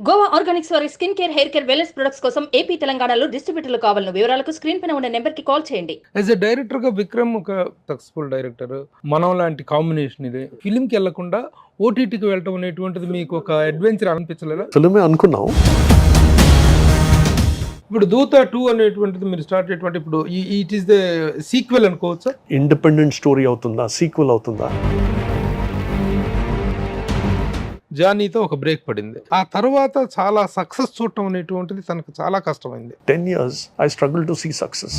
Goa Organics వారి skin care, hair care, wellness products కోసం AP, తెలంగాణలో డిస్ట్రిబ్యూటర్లు కావాలన్న వివరాలకు స్క్రీన్ పైన ఉన్న నెంబర్ కి కాల్ చేయండి. యాజ్ ఎ డైరెక్టర్ గా విక్రమ్ ఒక సక్సెస్ఫుల్ డైరెక్టర్, మనం లాంటి కాంబినేషన్ ఇది. ఫిలిం కి వెళ్లకుండా ఓటీటీకి వెళ్ళటం అనేటువంటిది మీకు ఒక అడ్వెంచర్ అనిపించలేదా? ఫిల్మే అనుకున్నాం. ఇప్పుడు దూత 2 అనేటువంటిది మీరు స్టార్ట్ చేయటువంటి ఇప్పుడు ఇట్ ఈస్ ద సీక్వెల్ అనుకోవచ్చా? ఇండిపెండెంట్ స్టోరీ అవుతుందా, సీక్వెల్ అవుతుందా? జానీతో ఒక బ్రేక్ పడింది. ఆ తర్వాత చాలా సక్సెస్ చూడటం అనేటువంటిది తనకు చాలా కష్టమైంది. 10 years I struggle to see success.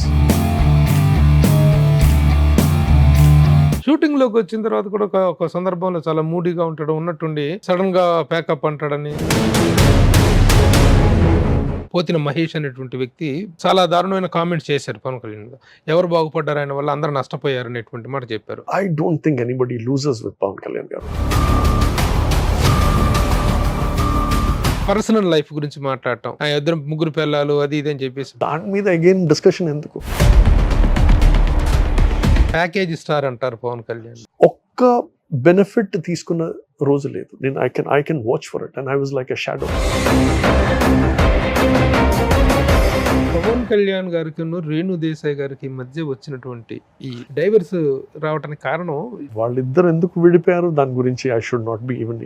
Shooting లోకి వచ్చిన తర్వాత కూడా ఒక సందర్భంలో చాలా మూడీగా ఉంటాడు, ఉన్నట్టుండి సడన్ గా ప్యాకప్ అంటాడని. పోతిన మహేష్ అనేటువంటి వ్యక్తి చాలా దారుణమైన కామెంట్స్ చేశారు పవన్ కళ్యాణ్. ఎవరు బాగుపడ్డారు ఆయన వల్ల, అందరూ నష్టపోయారు అనేటువంటి మాట చెప్పారు. I don't think anybody loses with Pawan Kalyan garu. Personal life గురించి మాట్లాడటం, ఆ ఇద్దరు ముగ్గురు పిల్లలు అది ఇది అని చెప్పేసి దాని మీద అగైన్ డిస్కషన్ ఎందుకు? ప్యాకేజ్ స్టార్ అంటారు పవన్ కళ్యాణ్. ఒక్క బెనిఫిట్ తీసుకున్న రోజు లేదు. నేను I can watch for it and I was like a shadow. Pawan Kalyan గారికి రేణు దేశాయ్ గారికి మధ్య వచ్చినటువంటి ఈ డైవర్స్ రావడానికి కారణం వాళ్ళిద్దరు ఎందుకు విడిపోయారు దాని గురించి I should not be even.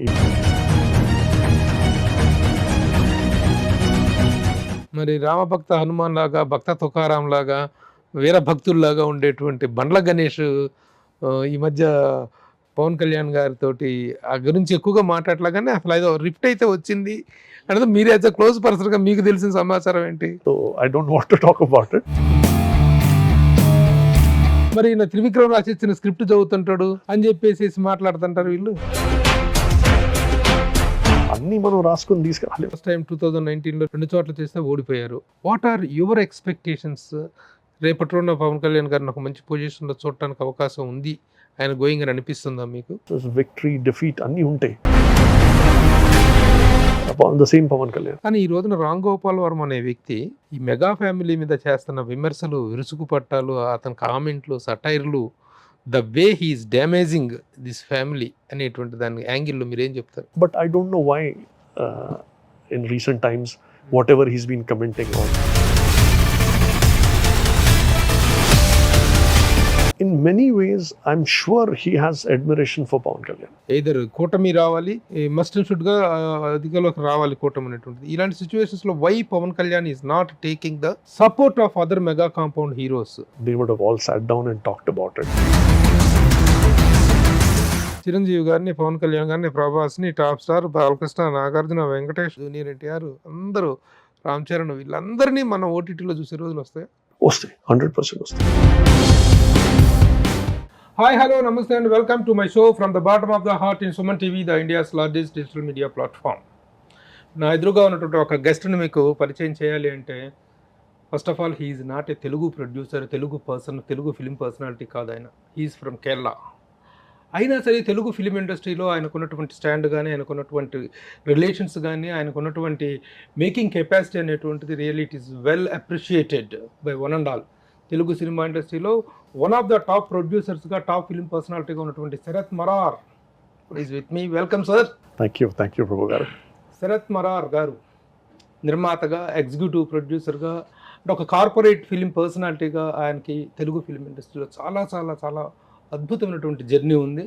మరి రామభక్త హనుమాన్ లాగా, భక్త తుకారాం లాగా, వీర భక్తుల్లాగా ఉండేటువంటి బండ్ల గణేష్ ఈ మధ్య పవన్ కళ్యాణ్ గారితో ఆ గురించి ఎక్కువగా మాట్లాడలాగానే అసలు ఏదో రిఫ్ట్ అయితే వచ్చింది అంటే మీరు యాజ్ అ క్లోజ్ పర్సన్ గా మీకు తెలిసిన సమాచారం ఏంటి? So I don't want to talk about it. మరి నా త్రివిక్రమ్ రాసిచ్చిన స్క్రిప్ట్ చదువుతుంటాడు అని చెప్పేసి మాట్లాడుతుంటారు వీళ్ళు. అన్ని మనం రాసుకొని తీసుకురాలి. ఫస్ట్ టైం 2019లో 2 చోట్ల చేస్తే ఓడిపోయారు. What are your expectations? రేపటి రోజున పవన్ కళ్యాణ్ గారిని ఒక మంచి పొజిషన్లో చూడటానికి అవకాశం ఉంది ఆయన గోయింగ్ అని అనిపిస్తుందా మీకు? విక్టరీ, డిఫీట్ అన్నీ ఉంటాయి. పవన్ కళ్యాణ్ కానీ ఈ రోజున రామ్ గోపాల్ వర్మ అనే వ్యక్తి ఈ మెగా ఫ్యామిలీ మీద చేస్తున్న విమర్శలు, విరుసుకు పట్టాలు, అతని కామెంట్లు, సటైర్లు, the way he's damaging this family అనేటువంటి దాని యాంగిల్లో మీరేం చెప్తారు? But I don't know why in recent times whatever he's been commenting on. In many ways, I'm sure he has admiration for Pawan Kalyan. either కూటమి రావాలి, must and should గా అధికారంలోకి రావాలి కూటమి అనేటువంటిది. ఇలాంటి సిచ్యువేషన్స్ లో why Pawan Kalyan is not taking the support of other mega compound heroes? They would have all sat down and talked about it. Chiranjeevi గారిని, పవన్ కళ్యాణ్ గారిని, ప్రభాస్ని, top star Balakrishna, Nagarjuna, Venkatesh, junior NTR, అందరూ, రామ్ చరణ్, వీళ్ళందరినీ మనం ఓటీటీలో చూసే రోజులు వస్తాయి. వస్తాయి, 100% వస్తాయి. హాయ్, హలో, నమస్తే and welcome to my show from the bottom of the heart in Suman TV, the India's largest digital media platform. నా ఎదురుగా ఉన్నటువంటి ఒక గెస్ట్ని మీకు పరిచయం చేయాలి అంటే, first of all he's not a Telugu producer, Telugu person, Telugu film personality కాదు ఆయన. He's from Kerala. అయినా సరే తెలుగు ఫిలిం ఇండస్ట్రీలో ఆయనకున్నటువంటి స్టాండ్ కానీ, ఆయనకున్నటువంటి రిలేషన్స్ కానీ, ఆయనకున్నటువంటి మేకింగ్ కెపాసిటీ అనేటువంటిది really it is well appreciated by one and all. Telugu cinema ఇండస్ట్రీలో వన్ ఆఫ్ ద టాప్ ప్రొడ్యూసర్స్గా, టాప్ ఫిలిం పర్సనాలిటీగా ఉన్నటువంటి Sharath Marar is with me. Welcome sir. Thank you Prabhu గారు. శరత్ మరార్ గారు నిర్మాతగా, ఎగ్జిక్యూటివ్ ప్రొడ్యూసర్గా, అంటే ఒక కార్పొరేట్ ఫిలిం పర్సనాలిటీగా ఆయనకి తెలుగు ఫిలిం ఇండస్ట్రీలో చాలా చాలా చాలా అద్భుతమైనటువంటి జర్నీ ఉంది.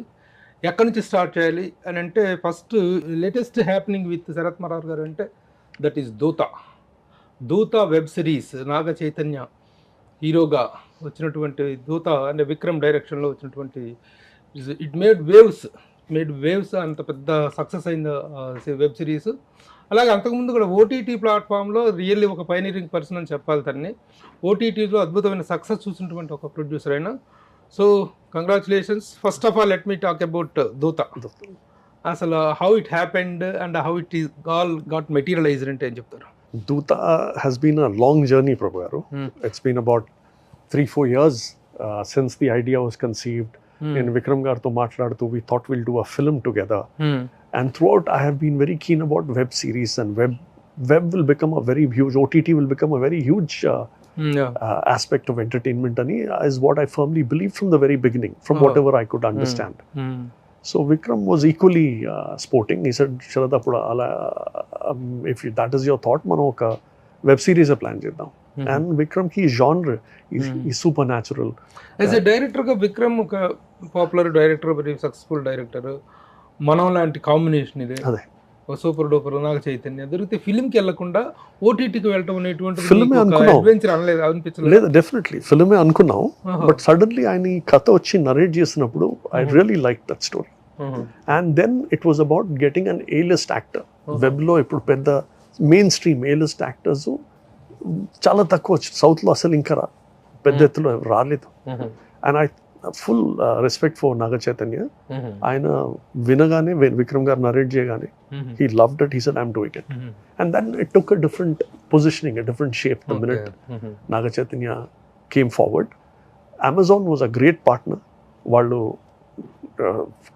ఎక్కడి నుంచి స్టార్ట్ చేయాలి అని అంటే, first latest happening with Sharath Marar గారు అంటే that is Dhootha web series. Naga Chaitanya హీరోగా వచ్చినటువంటి దూత అంటే విక్రమ్ డైరెక్షన్లో వచ్చినటువంటి ఇట్ మేడ్ వేవ్స్ అంత పెద్ద సక్సెస్ అయిన వెబ్ సిరీస్. అలాగే అంతకుముందు కూడా ఓటీటీ ప్లాట్ఫామ్లో రియల్లీ ఒక పైనీరింగ్ పర్సన్ అని చెప్పాలి తనని. ఓటీటీలో అద్భుతమైన సక్సెస్ చూసినటువంటి ఒక ప్రొడ్యూసర్ అయినా. So congratulations. First of all let me talk about దూత. అసలు how it happened and how it is all got materialised అంటే ఏం చెప్తారు? Dutta has been a long journey, Prabhu Garu. It's been about 3-4 years since the idea was conceived. In Vikram Garto Matladutu, we thought we'll do a film together. And throughout, I have been very keen about web series, and web will become a very huge, OTT will become a very huge aspect of entertainment, and is what I firmly believe from the very beginning, from whatever I could understand. So Vikram was equally sporting. He said, Sharad, if that is your thought, మనం ఒక web series plan చేద్దాం. And Vikram ki genre is supernatural. As a డైరెక్టర్గా విక్రమ్ ఒక popular director, very successful director, మనం లాంటి combination ఇది. అదే super duper Naga Chaitanya దొరికితే ఫిల్మ్కి వెళ్ళకుండా ఓటీటీకి వెళ్ళటం అనేటువంటి ఫిల్మే అనుకున్నాం. అడ్వెంచర్ అనలేదు, అనిపించలేదు? లేదు, డెఫినెట్లీ ఫిల్మే అనుకున్నాం. బట్ సడన్లీ ఆయన ఈ కథ వచ్చి నరేట్ చేసినప్పుడు I really like that story. And then it was about getting an A-list actor. వెబ్లో ఇప్పుడు పెద్ద మెయిన్ స్ట్రీమ్ ఏ-లిస్ట్ యాక్టర్స్ చాలా తక్కువ వచ్చి, సౌత్లో అసలు ఇంకా పెద్ద ఎత్తులో రాలేదు. And I full respect for Naga Chaitanya. ఆయన వినగానే విక్రమ్ గారు నరేట్ చేయగానే he loved it. He said, I'm doing it. And then it took a different positioning, a different shape the minute Naga Chaitanya came forward. Amazon was a great partner. Vallu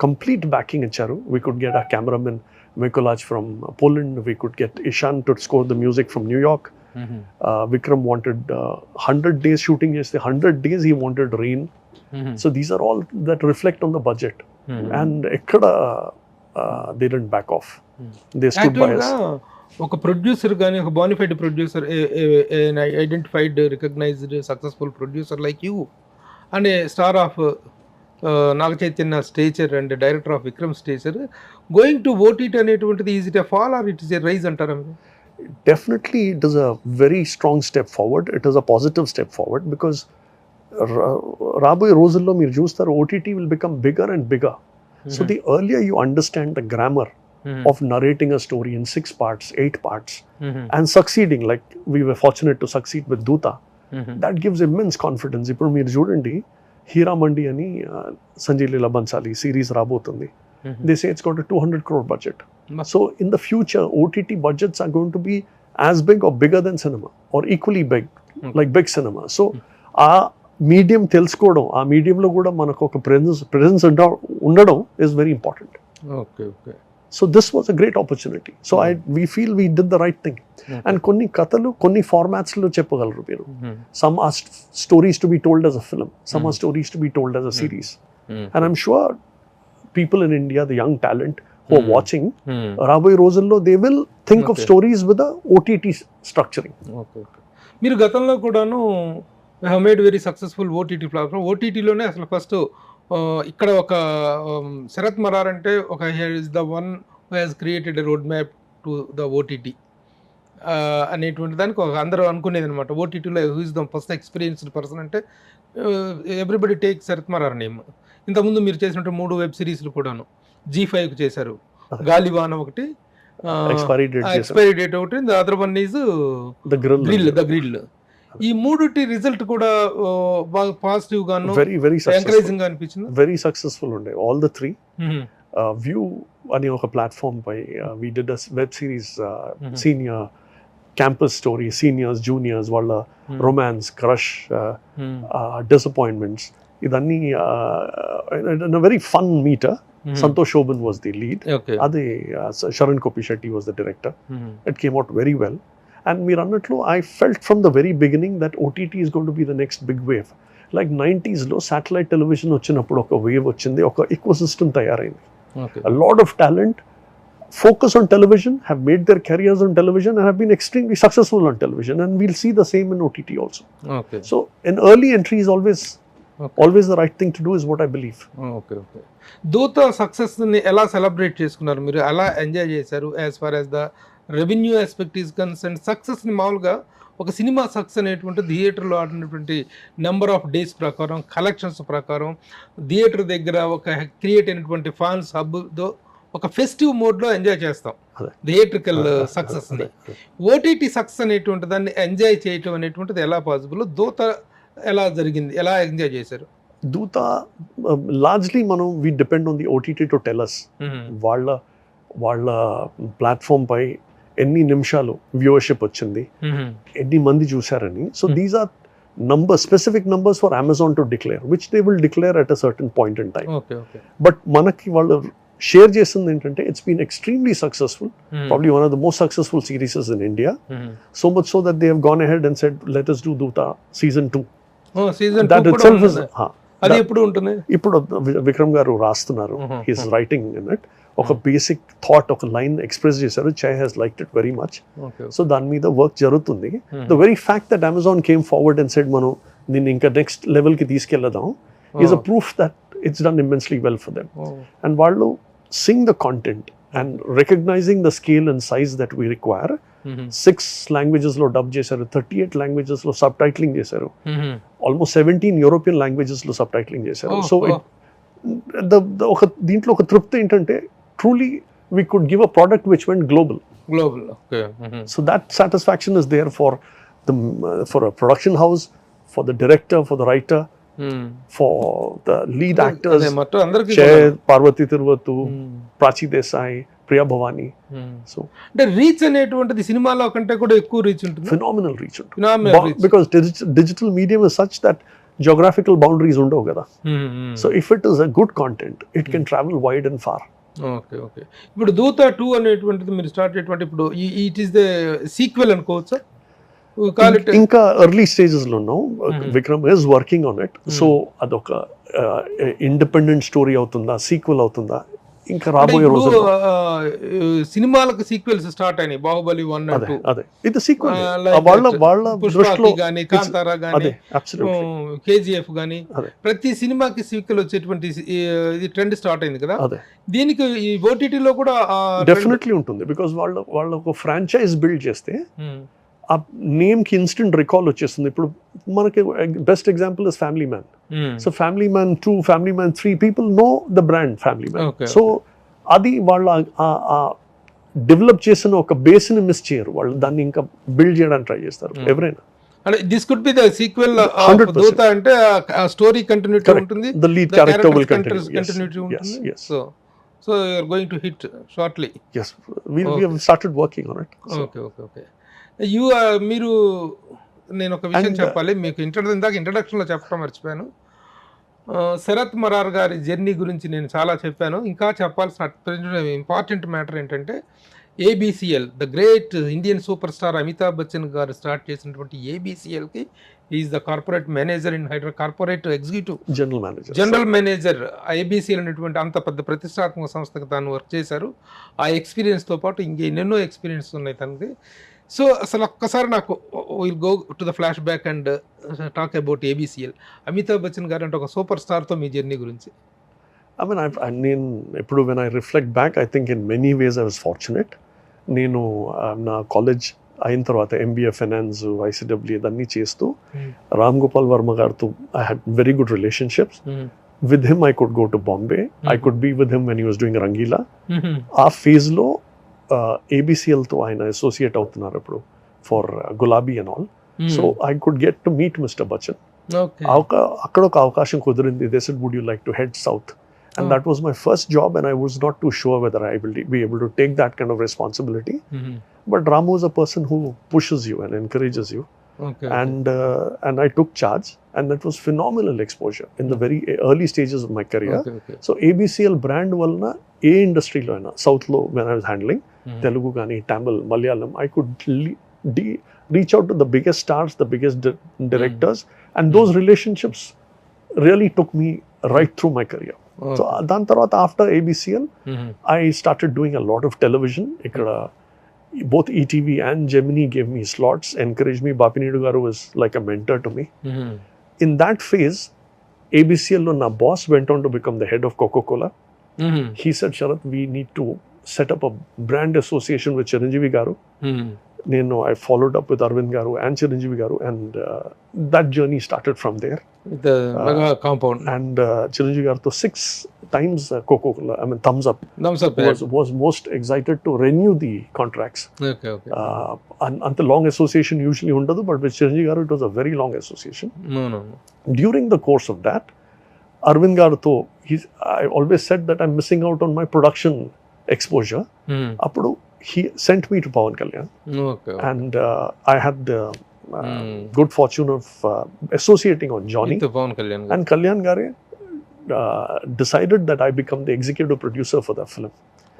complete backing icharu. We could get a cameraman Mikolaj from Poland. We could get Ishan to score the music from New York. Vikram wanted 100 days shooting. Yes, the 100 days he wanted rain. So these are all that reflect on the budget. And ekkada they didn't back off. They stood by us. ఒక producer కానీ, ఒక bonafide producer, identified recognised successful producer like you and a star of Naga Chaitanya stature and director of Vikram stature going to OTT అనేటువంటిది, is it a fall or it is a rise అంటారా? Definitely it is a very strong step forward. It is a positive step forward because రాబోయే రోజుల్లో మీరు చూస్తారు OTT will become bigger and bigger. So the earlier you understand the grammar of narrating a story in 6 parts, 8 parts, and succeeding, like we were fortunate to succeed with Doota, that gives immense confidence. Ippudu meer chudandi Hira Mandi ani Sanjay Leela Bhansali series rabotundi. They say it's got a 200 crore budget. So in the future OTT budgets are going to be as big or bigger than cinema, or equally big, like big cinema. So medium తెలుసుకోవడం, ఆ మీడియంలో కూడా మనకు ఒక presence ఉండడం is very important. Okay okay. So this was a great opportunity. So we feel we did the right thing. And కొన్ని కథలు కొన్ని ఫార్మాట్స్లో చెప్పగలరు మీరు. Some are stories to be told as a film, some are stories to be told as a series. And I'm sure people in India, the young talent who are watching, రాబోయే రోజుల్లో they will think of stories with a OTT structuring. Okay okay. మీరు గతంలో కూడాను have made very successful OTT platform. ఓటీటీలోనే అసలు first ఇక్కడ ఒక శరత్ మరార్ అంటే ఒక is the one who has created a road map to the OTT అనేటువంటి దానికి ఒక అందరూ అనుకునేది అనమాట. ఓటీటీలో who is the first experienced person అంటే everybody take Sharath Marar name. ఇంతకుముందు మీరు చేసినట్టు 3 వెబ్ సిరీస్లు కూడాను G5కి చేశారు. గాలివాన ఒకటి, ఎక్స్పైరీ డేట్ ఒకటి, the other one is the grill. ఈ మూడుటి రిజల్ట్ కూడా బాగా పాజిటివ్ గాను, వెరీ ఎంకరేజింగ్ గా అనిపించింది. వెరీ సక్సెస్ఫుల్ ఉండే ఆల్ ద 3. వ్యూ అనే ఒక ప్లాట్ఫామ్ పై we did a web series, senior campus story, seniors juniors వాళ్ళ రొమాన్స్, క్రష్, డిసప్పాయింట్మెంట్స్, ఇదన్నీ very fun meter. Santosh Shoban was the lead. Ade Sharan Kopi Shetty was the director. It came out very well. And meer annatlu I felt from the very beginning that OTT is going to be the next big wave. Like 90s lo satellite television vachinappudu oka wave vachindi, oka ecosystem tayarayindi. A lot of talent focus on television, have made their careers on television and have been extremely successful on television, and we'll see the same in OTT also. So an early entry is always the right thing to do is what I believe. Okay okay. Dhootha సక్సెస్ని ఎలా celebrate చేసుకున్నారు మీరు, ఎలా enjoy చేశారు? As far as the revenue aspect is concern, సక్సెస్ని మామూలుగా ఒక cinema success అనేటువంటి థియేటర్లో ఆడినటువంటి నెంబర్ ఆఫ్ డేస్ ప్రకారం, కలెక్షన్స్ ప్రకారం, థియేటర్ దగ్గర ఒక క్రియేట్ అయినటువంటి ఫ్యాన్స్ హబ్తో ఒక ఫెస్టివ్ మోడ్లో ఎంజాయ్ చేస్తాం థియేట్రికల్ సక్సెస్ని. ఓటీటీ సక్సెస్ అనేటువంటి దాన్ని ఎంజాయ్ చేయటం అనేటువంటిది ఎలా పాసిబుల్? దూత ఎలా జరిగింది, ఎలా ఎంజాయ్ చేశారు? Doota largely మనం we depend on the OTT to tell us వాళ్ళ ప్లాట్ఫామ్ పై ఎన్ని నిమిషాలు వ్యూవర్షిప్ వచ్చింది, ఎన్ని మంది చూసారని. So these are specific numbers for Amazon to declare, which they will declare at a certain point in time. But మనకి వాళ్ళు షేర్ చేసింది ఏంటంటే it's been extremely successful, probably one of the most successful series in India, so much so that they have gone ahead and said let us do Doota season 2. Season that 2 itself is అది ఎప్పుడు ఉంటుంది? ఇప్పుడు విక్రమ్ గారు రాస్తున్నారు, he's writing in it. ఒక basic thought, ఒక line express చేశారు, Chay has liked it very much. So దాని మీద వర్క్ జరుగుతుంది. The very fact that Amazon came forward and said మనం దీన్ని ఇంకా నెక్స్ట్ లెవెల్కి తీసుకెళ్దాం is a proof that it's done immensely well for them. And వాళ్ళు sing the content and recognizing the scale and size that we require. 6 languages lo dub chesaru, 38 languages lo subtitling chesaru, almost 17 European languages lo subtitling chesaru. So the oka deentlo oka trupti entante truly we could give a product which went global. Okay. So that satisfaction is there for the for a production house, for the director, for the writer, for the lead actors, Parvati Tiruvatu, Prachi Desai, Priya Bhavani. So అంటే reach అనేటువంటిది సినిమాలో కంటే కూడా ఎక్కువ reach ఉంటుంది. Phenomenal reach. Because digital medium is such that geographical boundaries ఉండవు కదా. So if it is a good content, it can travel wide and far. Okay. ఇప్పుడు దూత 2 అనేటువంటిది మీరు స్టార్ట్ చేయటువంటి ఇప్పుడు ఇట్ ఈస్ ద సీక్వెల్ అనుకోవచ్చా? ఇంకా ఎర్లీ స్టేజెస్ లో ఉన్నాం. Vikram is working on it. So అదొక ఇండిపెండెంట్ స్టోరీ అవుతుందా, సీక్వెల్ అవుతుందా, ఇంకా రాబోయే రోజుల్లో. సినిమాలకు సీక్వెల్స్ స్టార్ట్ అయినాయి, బాహుబలి 1 and 2. అదే ఇది సీక్వెల్. వాళ్ళ దృష్టిలో గాని, కాంతారా గాని, కేజీఎఫ్ గాని, ప్రతి సినిమాకి సీక్వెల్ వచ్చేటువంటి ఇది ట్రెండ్ స్టార్ట్ అయింది కదా. దీనికి ఈ ఓటీటీలో కూడా డెఫినెట్లీ ఉంటుంది. బికాజ్ వాళ్ళ ఒక ఫ్రాంచైజ్ బిల్డ్ చేస్తే ఆ నేమ్కి ఇన్స్టెంట్ రికాల్ వచ్చేస్తుంది. ఇప్పుడు మనకి best example is family man. So family man 2, family man 3, people know the brand family man. So అది వాళ్ళ డెవలప్ చేసిన ఒక బేస్ని మిస్ చేయరు, వాళ్ళు దాన్ని ఇంకా బిల్డ్ చేయడానికి ట్రై చేస్తారు ఎవరైనా. అంటే this could be the sequel. Dhootha అంటే స్టోరీ కంటిన్యూటీ ఉంటుంది, the lead character will continuity ఉంటుంది. So you are going to hit shortly. yes we have started working on it. Okay. మీరు నేను ఒక విషయం చెప్పాలి మీకు. ఇంట్రడక్షన్లో చెప్పడం మర్చిపోయాను. శరత్ మరార్ గారి జర్నీ గురించి నేను చాలా చెప్పాను. ఇంకా చెప్పాల్సిన ఇంపార్టెంట్ మ్యాటర్ ఏంటంటే ABCL, the great Indian super star Amitabh Bachchan garu start చేసినటువంటి ఏబిసిఎల్కి is the corporate manager in Hyderabad, corporate executive general manager. ABCL అనేటువంటి అంత పెద్ద ప్రతిష్టాత్మక సంస్థకు తాను వర్క్ చేశారు. ఆ ఎక్స్పీరియన్స్తో పాటు ఇంకెన్నెన్నో ఎక్స్పీరియన్స్ ఉన్నాయి తనకి. సో అసలు ఒక్కసారి నాకు will go to the flash back and talk about ABCL. Amitabh Bachchan గారు అంటే ఒక సూపర్ స్టార్తో మీ జర్నీ గురించి. నేను ఎప్పుడు when I reflect back, I think in many ways I was fortunate. నేను నా కాలేజ్ అయిన తర్వాత ఎంబీఏ ఫైనాన్స్, ఐసిడబ్ల్యూ ఇదన్నీ చేస్తూ రామ్ గోపాల్ వర్మ గారితో I had very good relationships. With him I could go to Bombay, I could be with him when he was doing Rangeela. ఆ ఫేజ్లో ఏబిసిఎల్తో ఆయన అసోసియేట్ అవుతున్నారు ఇప్పుడు for Gulaabi and all. So I could get to meet mister Bachchan. అక్కడ ఒక అవకాశం కుదిరింది. They said would you like to head south, and that was my first job, and I was not too sure whether I will be able to take that kind of responsibility. But Ramu is a person who pushes you and encourages you. And I took charge, and that was phenomenal exposure in the very early stages of my career. So ABCL brand valna a industry lo aina south lo when I was handling Telugu gani, Tamil, Malayalam, I could reach out to the biggest stars, the biggest directors, and those relationships really took me right through my career. So dan tarvata after ABCL I started doing a lot of television. Ikkada both ETV and Gemini gave me slots, encouraged me. Bapinadu garu was like a mentor to me. In that phase, ABCL lo na boss went on to become the head of Coca-Cola. He said, Sharath, we need to set up a brand association with Chiranjeevi garu. I followed up with Arvind garu and Chiranjeevi garu, and that journey started from there. The mega compound. And Chiranjeevi garu to 6 times Coca-Cola, thumbs up was most excited to renew the contracts. Okay. And the long association usually undadu, but with Chiranjeevi garu it was a very long association. No. During the course of that, Arvind garu to I always said that I'm missing out on my production exposure. Appudu he sent me to Pawan Kalyan. Okay. And I had the good fortune of associating on Johnny. With Pawan Kalyan. And Kalyan Gare decided that I become the executive producer for that film.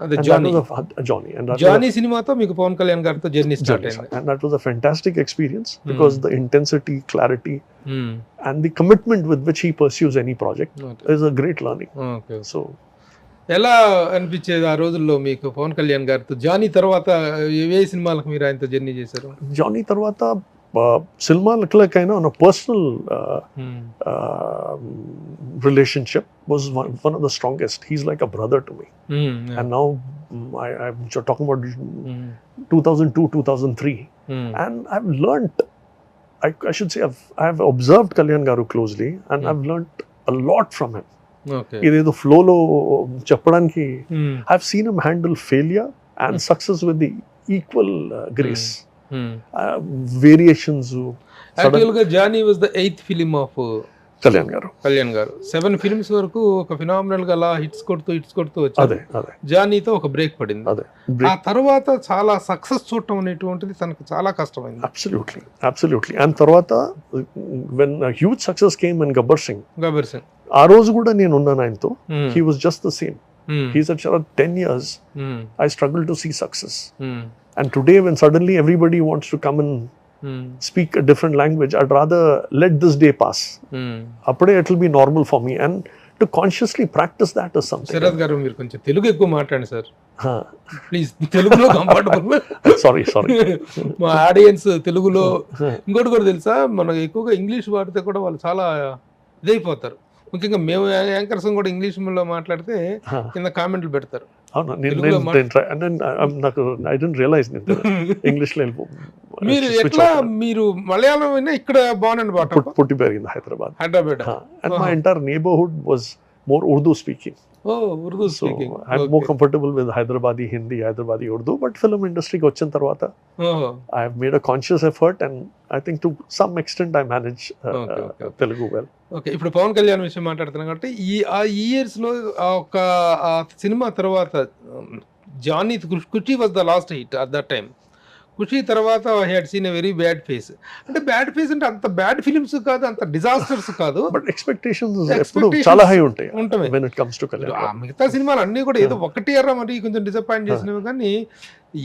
అదే And Johnny. that was Johnny. And that Johnny సినిమాతో మీకు పవన్ కళ్యాణ్ గారితో journey start was అయింది. and that was a fantastic experience because the intensity, clarity, and the commitment with which he pursues any project is a great learning. Okay. So ఎలా అనిపించేది ఆ రోజుల్లో మీకు పవన్ కళ్యాణ్ గారితో? జానీ తర్వాత ఏ సినిమాలకు మీరు ఆయనతో జర్నీ చేశారు? Johnny తర్వాత సినిమాలకైనా on a personal relationship was one of the strongest. He's like a brother to me. And now I'm talking about 2002, 2003. And I've learnt, I should say, I've observed Kalyan Garu closely and I've learnt a lot from him. Okay. ఇదేదో ఫ్లోలో చెప్పడానికి I've seen him handle failure and success with the equal grace. Variations. Actual గా Johnny was the 8th film of Kalyan garu. Kalyan గారు 7 films వరకు ఒక phenomenal గా అలా hits కొడుతూ వచ్చారు. అదే అదే జానీతో ఒక బ్రేక్ పడింది. అదే ఆ తర్వాత చాలా సక్సెస్ చూడటం అనేటువంటిది తనకు చాలా కష్టమైంది. అబ్సల్యూట్లీ అండ్ తర్వాత when huge success came in Gabbar Singh ఆ రోజు కూడా నేను ఉన్నాను ఆయనతో. He was just the same. He said, Sharad, 10 years I struggled to see success. And today when suddenly everybody wants to come and speak a different language, I'd rather let this day pass. Appude it will be normal for me, and to consciously practice that is something. Sharath గారు మీరు కొంచెం తెలుగు ఎక్కువ మాట్లాడండి sir please. తెలుగులో comfortable. Sorry మా audience తెలుగులో ఇంకోటి కూడా తెలుసా, మనకు ఎక్కువగా ఇంగ్లీష్ వాడితే కూడా వాళ్ళు చాలా ఇదైపోతారు. ముఖ్యంగా మేము యాంకర్స్ కూడా ఇంగ్లీష్ లో మాట్లాడితే కింద కామెంట్లు పెడతారు. నాకు ఐ డోంట్ రియలైజ్ ఇంగ్లీష్ లో మీరు ఎట్లా మీరు మలయాళం అయినా ఇక్కడ బాగుండండి పుట్టి పెరిగింది Hyderabad. And my entire neighbourhood was more Urdu speaking. Urdu speaking. So I'm more comfortable with Hyderabadi Hindi, Hyderabadi Urdu, but film industry ki vachin tarvata I have made a conscious effort and I think to some extent I manage Telugu well. Okay. ఇప్పుడు పవన్ కళ్యాణ్ విషయం మాట్లాడుతున్నాం కాబట్టి ఆ years లో ఒక సినిమా తర్వాత Johnny Kushi was the last hit at that time. Kushi తర్వాత I had seen a very bad phase. అంటే బ్యాడ్ ఫేస్ అంటే అంత బ్యాడ్ ఫిలిమ్స్ కాదు, అంత డిజాస్టర్స్ కాదు, బట్ ఎక్స్పెక్టేషన్స్ ఎప్పుడు చాలా హై ఉంటాయి when it comes to Kalyan. మిగతా సినిమాలు అన్ని కూడా ఏదో ఒకటి ఎర్ర మరి కొంచెం డిసప్పాయింట్ చేసినవి, కానీ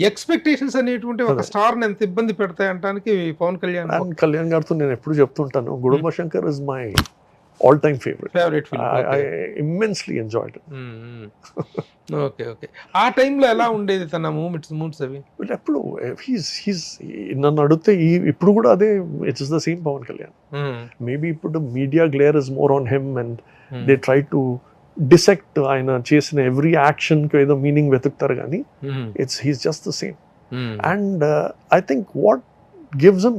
ఎక్స్పెక్టేషన్స్ అనేటువంటి ఒక స్టార్ ని ఎంత ఇబ్బంది పెడతాయి అంటానికి పవన్ కళ్యాణ్ గారితో నేను ఎప్పుడు చెప్తుంటాను, Gudumba Shankar is my all-time favorite film. I immensely enjoyed it. Okay. ఆ టైంలో ఎలా ఉండేది తన మూవ్స్ అవి? ఎప్పుడు he's నన్ను అడిగితే ఇప్పుడు కూడా అదే, it is the same Pawan Kalyan. Maybe ఇప్పుడు media glare is more on him and they try to dissect ఆయన చేసిన ఎవ్రీ యాక్షన్ కి ఏదో మీనింగ్ వెతుకుతారు, కానీ he's just the same. And I think what gives him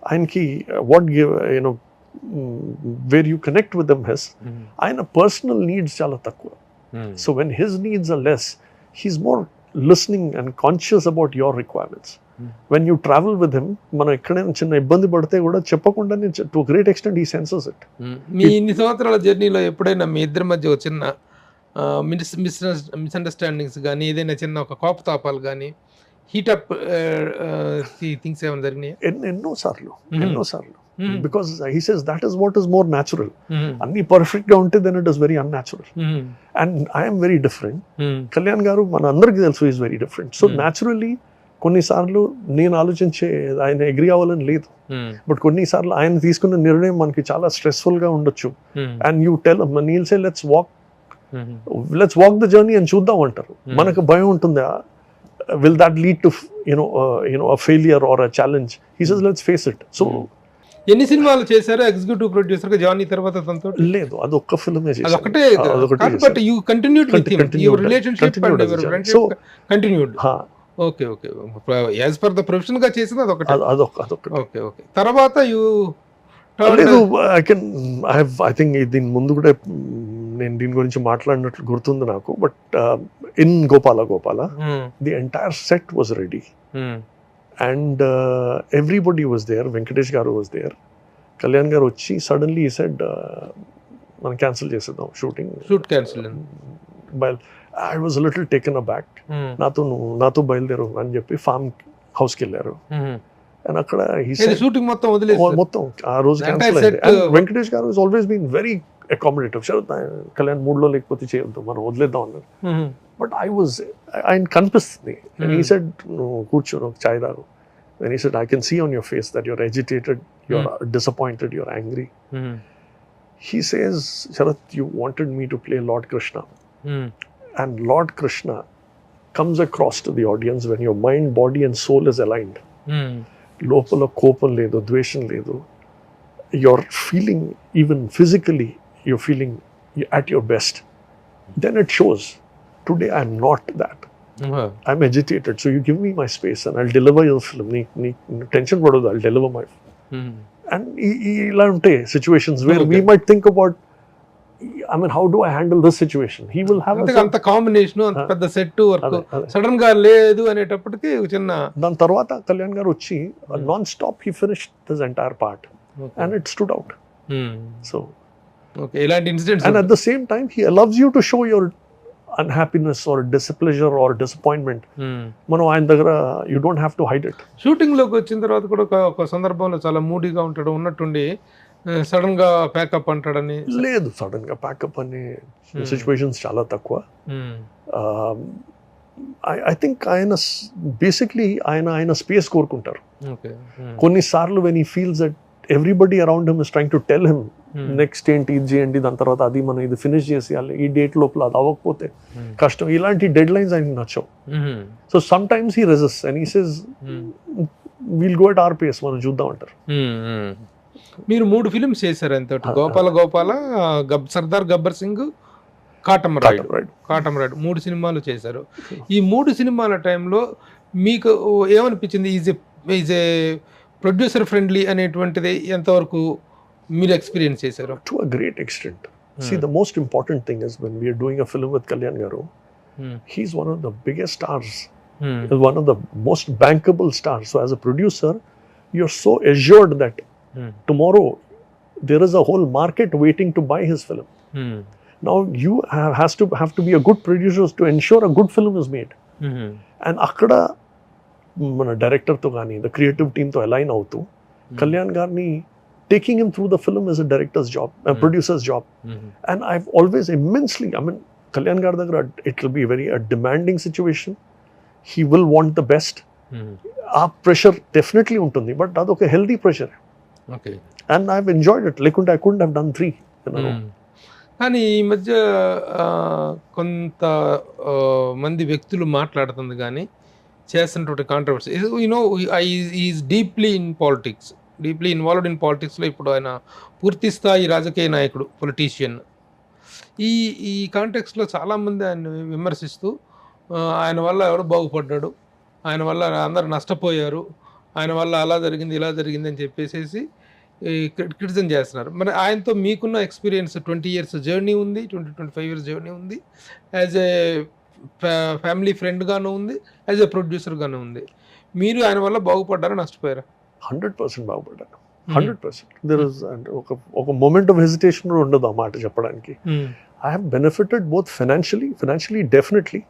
ఆయనకి what give where you connect with them is ఆయన personal needs చాలా తక్కువ. So when his needs are less, he's more listening and conscious about your requirements. When you travel with him, మనం ఎక్కడైనా చిన్న ఇబ్బంది పడితే కూడా చెప్పకుండానే to a great extent he senses it. మీ ఇన్ని సంవత్సరాల జర్నీలో ఎప్పుడైనా మీ ఇద్దరి మధ్య చిన్న మిస్అండర్స్టాండింగ్స్ కానీ ఏదైనా చిన్న ఒక కోపతాపాలు కానీ హీటప్ థింగ్స్ ఏమైనా జరిగినాయి? ఎన్నో సార్లు because he says that is what is more natural. Anni perfect ga unte then it is very unnatural. And I am very different. Kalyan garu mana andariki telusu is very different. So naturally కొన్ని సార్లు నేను ఆలోచించే ఆయన agree అవ్వాలని లేదు, but కొన్ని సార్లు ఆయన తీసుకున్న నిర్ణయం మనకి చాలా స్ట్రెస్ఫుల్ గా ఉండొచ్చు. And you tell Neel say let's walk the journey అని చూద్దాం అంటారు. మనకు భయం ఉంటుందా, will that lead to a failure or a challenge? He says let's face it. So ఎన్ని సినిమాలు చేశారు ఎగ్జిక్యూటివ్ ప్రొడ్యూసర్ గా జానీ తర్వాత తనతో? లేదు, అది ఒక్క ఫిల్మే చేశారు. అదొకటే. But you continued with him, your relationship and your friendship continued. Okay. As per the profession గా చేసింది అదొకటే. ఓకే. తర్వాత యు లేదు, ఐ థింక్ దీని ముందు కూడా నేను దీని గురించి మాట్లాడినట్లు గుర్తుంది నాకు. But in Gopala the entire set was ready and everybody was there. Venkatesh garu was there. Kalyan garu వచ్చి suddenly he said మనం క్యాన్సిల్ చేసేద్దాం shoot cancel. I was a little taken aback. నాతో బయలుదేరు అని చెప్పి ఫార్మ్ హౌస్ కి వెళ్ళారు. And అక్కడ షూటింగ్ మొత్తం ఆ రోజు క్యాన్సిల్ అయింది. And Venkatesh garu has always been very accommodative, Sharath Kalyan మూడ్లో లేకపోతే చేయొద్దు, మనం వదిలేద్దాం అన్నారు. బట్ ఆయన కనిపిస్తుంది. అండ్ ఈ సెడ్, నువ్వు కూర్చొని ఒక చాయ్ తాగు. And he said, I can see on your face that you're agitated, you're disappointed, you're angry. He says, Sharath, you wanted me to play Lord Krishna. And Lord Krishna comes across to the audience when your mind, body and soul is aligned. Lopala kopam ledu, dvesham ledu. You're feeling, even physically, you're feeling at your best. Then it shows. Today I'm not that. I'm agitated, so you give me my space and I'll deliver your film. Tension padodu, I'll deliver my film. And ఇలా ఉంటాయి situations where we might think about, I mean, how do I handle this situation? He will have అంత combination, అంత పెద్ద set work sudden గా లేదు అనేటప్పటికి చిన్న. దాని తర్వాత కళ్యాణ్ గారు వచ్చి non stop he finished this entire part and it stood out. So okay, ఇలాంటి incidents. And at the same time he allows you to show your unhappiness or displeasure or disappointment. మనం ఆయన దగ్గర you don't have to hide it. Shooting లోకి వచ్చిన తర్వాత కూడా ఒక సందర్భంలో చాలా మూడీగా ఉంటాడు, ఉన్నట్టుండి సడన్ గా ప్యాకప్ అంటాడని. లేదు, సడన్ గా ప్యాకప్ అనే సిచ్యువేషన్స్ చాలా తక్కువ. ఐ థింక్ ఆయన బేసిక్లీ ఆయన స్పేస్ కోరుకుంటారు. కొన్నిసార్లు when he feels that everybody around him is trying to tell him next ఏంటి, ఇది చేయండి, దాని తర్వాత అది మనం ఇది ఫినిష్ చేసేయాలి, ఈ డేట్ లోపల అది అవ్వకపోతే కష్టం, ఇలాంటి డెడ్ లైన్స్ ఆయనకి నచ్చవు. So sometimes he resist and he says will go at our pace, మనం చూద్దాం అంటారు. మీరు 3 ఫిల్మ్స్ చేశారు అంత, గోపాల, సర్దార్ గబ్బర్ సింగ్, కాటమరాయుడు. 3 సినిమాలు చేశారు. ఈ 3 సినిమాల టైంలో మీకు ఏమనిపించింది? ఈజ్ ఏ ప్రొడ్యూసర్ ఫ్రెండ్లీ అనేటువంటిది ఎంతవరకు మీరు ఎక్స్పీరియన్స్ చేశారు? To a great extent. See, the most important thing is when we are doing a film with Kalyan Garu, he's one of the biggest stars, one of the most bankable stars. So as a producer, you're so assured that tomorrow there is a whole market waiting to buy his film. Now you have to be a good producer to ensure a good film is made. And akkada మన డైరెక్టర్తో కానీ the creative టీమ్తో align అవుతూ కళ్యాణ్ గారిని taking him through the film is a director's job, a producer's job. And I've always immensely, I mean, Kalyan Garu daggara, it will be a demanding situation. He will want the best. Our pressure definitely untundi, but that's okay, healthy pressure. Okay. And I've enjoyed it. Like I couldn't have done 3 in a row. కానీ ఈ మధ్య కొంత మంది వ్యక్తులు మాట్లాడుతుంది కానీ చేస్తున్నటువంటి controversy, is deeply involved in పాలిటిక్స్లో. ఇప్పుడు ఆయన పూర్తి స్థాయి రాజకీయ నాయకుడు, పొలిటీషియన్. ఈ కాంటెక్స్లో చాలామంది ఆయన విమర్శిస్తూ ఆయన వల్ల ఎవరు బాగుపడ్డాడు, ఆయన వల్ల అందరు నష్టపోయారు, ఆయన వల్ల అలా జరిగింది ఇలా జరిగింది అని చెప్పేసి క్రిటిసిజం చేస్తున్నారు. మరి ఆయనతో మీకున్న ఎక్స్పీరియన్స్ 20 years జర్నీ ఉంది, 25 years జర్నీ ఉంది, యాజ్ ఏ ఫ్యామిలీ ఫ్రెండ్గాను ఉంది, యాజ్ ఏ ప్రొడ్యూసర్గాను ఉంది. మీరు ఆయన వల్ల బాగుపడ్డారా, నష్టపోయారా? 100% బాగుపడ్డాను. 100%. There is ఒక moment of hesitation ఉండదు ఆ మాట చెప్పడానికి. I have benefited both financially definitely,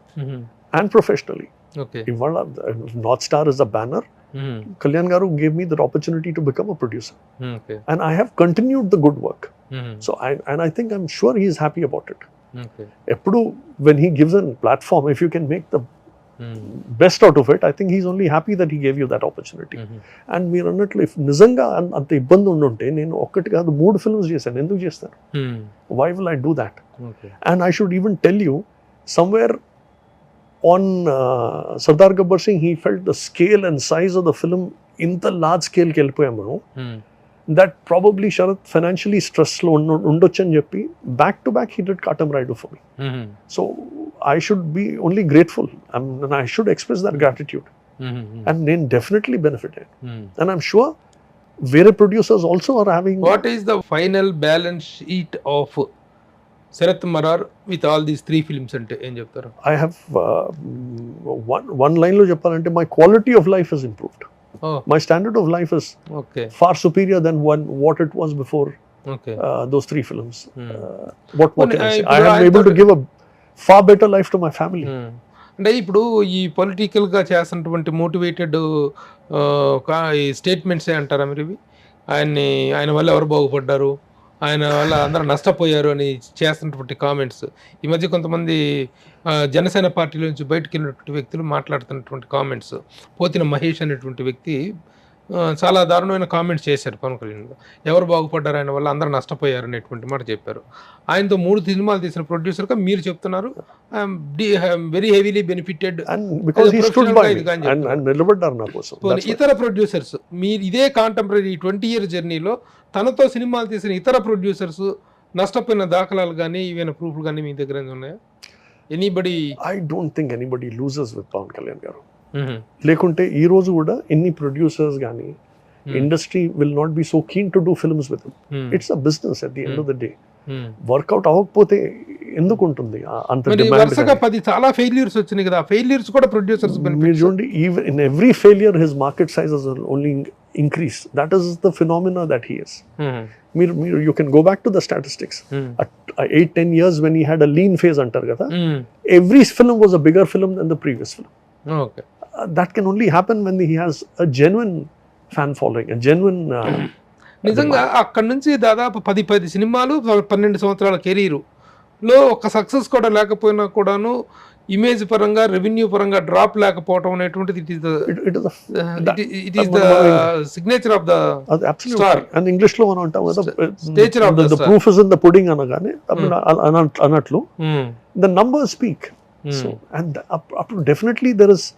and professionally. Okay. ఇవాళ North Star is a banner. Kalyan Garu gave me that opportunity to become a producer. Okay. And I have continued the good work. So I think I'm sure he is happy about it. Okay. Eppudu when he gives a platform, if you can make the best out of it, I think he's only happy that he gave you that opportunity. And మీరు అన్నట్లు if నిజంగా అంత ఇబ్బంది ఉండుంటే నేను ఒక్కటి కాదు 3 films చేశాను. ఎందుకు చేస్తాను? Why will I do that? Okay. And I should even tell you, somewhere on Sardar Gabbar Singh, he felt the scale and size of the film ఇంత large scale కి వెళ్ళిపోయాం మనం, that probably Sharath financially stress లో ఉండొచ్చు అని చెప్పి back to back he did Katamraidu for me. So I should be only grateful, and I should express that gratitude. And then definitely benefited. And I'm sure various producers also are having. What is the final balance sheet of Sharath Marar with all these 3 films ante em cheptaru? I have one line lo cheppalante, my quality of life has improved. My standard of life is far superior than what it was before those 3 films. What can I say? I am able to give a far better life to my family. అంటే ఇప్పుడు ఈ పొలిటికల్గా చేస్తున్నటువంటి motivated statements అంటారా మీరు ఇవి? ఆయన వల్ల ఎవరు బాగుపడ్డారు, ఆయన వల్ల అందరూ నష్టపోయారు అని చేస్తున్నటువంటి కామెంట్స్, ఈ మధ్య కొంతమంది జనసేన పార్టీలో నుంచి బయటకు వెళ్ళినటువంటి వ్యక్తులు మాట్లాడుతున్నటువంటి కామెంట్స్, పోతిన మహేష్ అనేటువంటి వ్యక్తి చాలా దారుణమైన కామెంట్స్ చేశారు పవన్ కళ్యాణ్. ఎవరు బాగుపడ్డారు ఆయన వల్ల, అందరూ నష్టపోయారు అనేటువంటి మాట చెప్పారు. ఆయనతో 3 సినిమాలు తీసిన ప్రొడ్యూసర్గా మీరు చెప్తున్నారు వెరీ హెవీలీ బెనిఫిటెడ్. ఇతర ప్రొడ్యూసర్స్, మీరు ఇదే కాంటెంపరీ 20 year జర్నీలో తనతో సినిమాలు తీసిన ఇతర ప్రొడ్యూసర్స్ నష్టపోయిన దాఖలాలు కానీ ఈవెన్ ప్రూఫ్లు కానీ మీ దగ్గర ఉన్నాయా? Anybody? I don't think anybody loses with Pawan Kalyan గారు. లేకుంటే ఈ రోజు కూడా ఎన్ని ప్రొడ్యూసర్స్ కానీ industry will not be so keen to do films with him. It's a business at the end of the day. Work out అవ్వకపోతే ఎందుకు ఉంటుంది అంత డిమాండ్? చాలా ఫెయిల్యూర్స్ వచ్చినాయి కదా, ఫెయిల్యూర్స్ కూడా ప్రొడ్యూసర్స్ మీరు చూడండి, even in every failure his market size has only increase. That is the phenomena that he is. మీరు you can go back to the statistics. 8-10 years when he had a lean phase అంటారు కదా, every film was a bigger film than the previous film. Okay. That can only happen when he has a genuine fan following, a genuine నిజంగా అక్కడ నుంచి దాదాపు 10 సినిమాలు 12 సంవత్సరాల కెరీర్లో ఒక సక్సెస్ కూడా లేకపోయినా కూడాను ఇమేజ్ పరంగా రెవెన్యూ పరంగా డ్రాప్ లేకపోవడం అనేటువంటిది it is the signature of the star. And English లో మనం అంటాం కదా, stature of the proof is in the pudding అనగానే అన్నట్లు the numbers speak. So and అప్పుడు definitely there is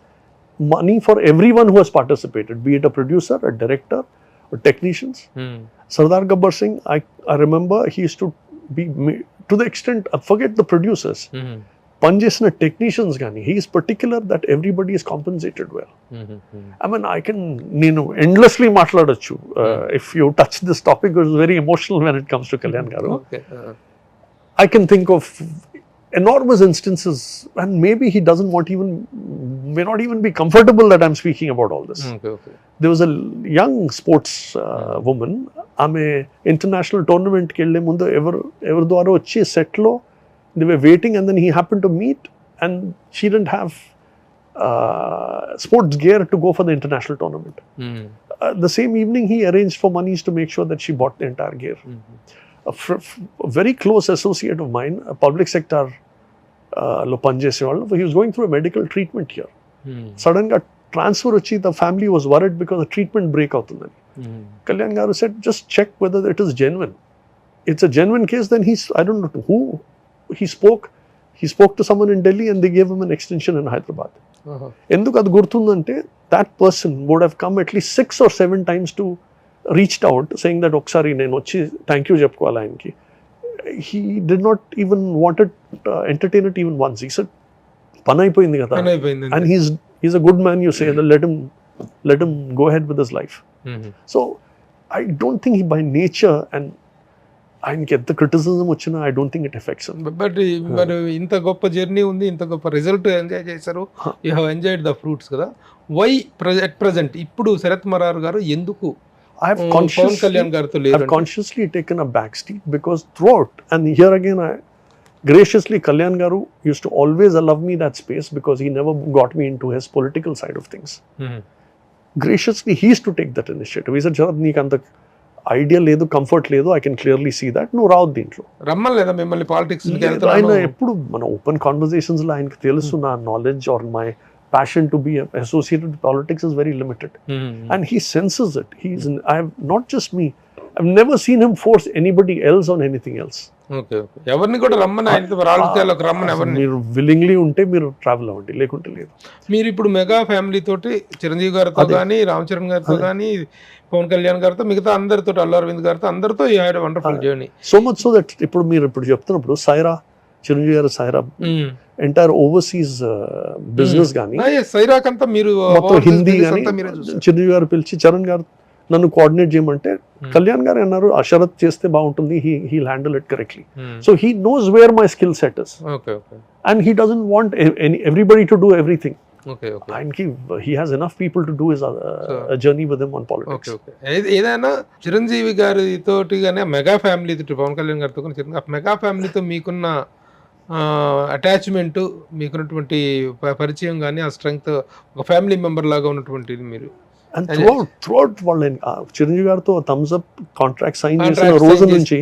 money for everyone who has participated, be it a producer, a director, or technicians. Sardar Gabbar Singh, I remember he used to be, to the extent, forget the producers, panjesna technicians gani, he is particular that everybody is compensated well. I mean, I can endlessly matladachu if you touch this topic. It's very emotional when it comes to Kalyan garu. Okay. I can think of enormous instances, and maybe he may not even be comfortable that I'm speaking about all this. Okay. There was a young sports woman, ame international tournament ki elle mundu ever dwara vachi set lo they were waiting, and then he happened to meet, and she didn't have sports gear to go for the international tournament. The same evening he arranged for monies to make sure that she bought the entire gear. A very close associate of mine, a public sector lo panjese vallu, he was going through a medical treatment here. Sudden ga transfer vachi the family was worried because a treatment break avutundani. Kalyan garu said, just check whether it is genuine. It's a genuine case, then I don't know who he spoke to someone in Delhi and they gave him an extension in Hyderabad. Enduku adu gurtundante, that person would have come at least 6 or 7 times to reached out saying that oksari nenu vachi thank you chepkovala ayanki. He did not even wanted entertain it even once. He said pani ayipoyindi kada, and he's a good man, you say, let him go ahead with his life. So I don't think he by nature, and ఆయనకి ఎంత criticism వచ్చినా I don't think it effects him. But మరి ఇంత గొప్ప journey ఉంది, ఇంత గొప్ప result enjoy చేశారు, you have enjoyed the fruits కదా. వై అట్ ప్రెజెంట్ ఇప్పుడు శరత్ మరార్ గారు ఎందుకు పవన్ కళ్యాణ్ గారితో లేదు? I've consciously taken a back seat because throughout, and here again graciously Kalyan garu used to always allow me that space because he never got me into his political side of things. Graciously he used to take that initiative. He said, Sharad, నీకు అంత idea లేదు, comfort లేదు, I can clearly see that, నువ్వు రావద్దు దీంట్లో. రమ్మలేదా మిమ్మల్ని politics? ఆయన ఎప్పుడు మన ఓపెన్ కాన్వర్సేషన్స్ లో ఆయనకు తెలుసు నా knowledge or my passion to be associated with politics is very limited. And he senses it. Not just me, I've never seen him force anybody else on anything else. Okay. ఎవరిని కూడా రమ్మని ఆయనతో రాజకీయాలకు రమ్మని ఎవరిని? మీరు విల్లింగ్లీ ఉంటే మీరు ట్రావెల్ అవ్వండి, లేకుంటే లేదు. మీరు ఇప్పుడు మెగా ఫ్యామిలీ తోటి చిరంజీవి గారితో కానీ, రామ్ చరణ్ గారితో కానీ, పవన్ కళ్యాణ్ గారితో, మిగతా అందరితో, అల్లు అరవింద్ గారితో, అందరితో you had wonderful journey. So much so that ఇప్పుడు చెప్తున్నప్పుడు సైరా, చిరంజీవి గారు సైరా ఎంటైర్ ఓవర్సీస్ బిజినెస్ గానీ సైరాకంతా మీరు మొత్తం హిందీ కానీ చిరంజీవి గారు పిలిచి చరణ్ గారు నన్ను కోఆర్డినేట్ చేయమంటే కళ్యాణ్ గారు అన్నారు ఆ శరత్ చేస్తే బాగుంటుంది, he handle it correctly. So he knows where my skill set is, and he doesn't want everybody to do everything. ఆయనకి he has enough people to do his journey with him on politics. ఏదైనా చిరంజీవి గారితో కానీ mega family తోటి, పవన్ కళ్యాణ్ గారితో కానీ, mega ఫ్యామిలీతో మీకున్న attachment, మీకున్నటువంటి పరిచయం కానీ, ఆ స్ట్రెంగ్త్, ఒక ఫ్యామిలీ మెంబర్ లాగా ఉన్నటువంటిది మీరు అండ్ త్రూఅవుట్ వాళ్ళ చిరంజీవి గారితో థమ్స్ అప్ కాంట్రాక్ట్ సైన్ చేసిన రోజు నుంచి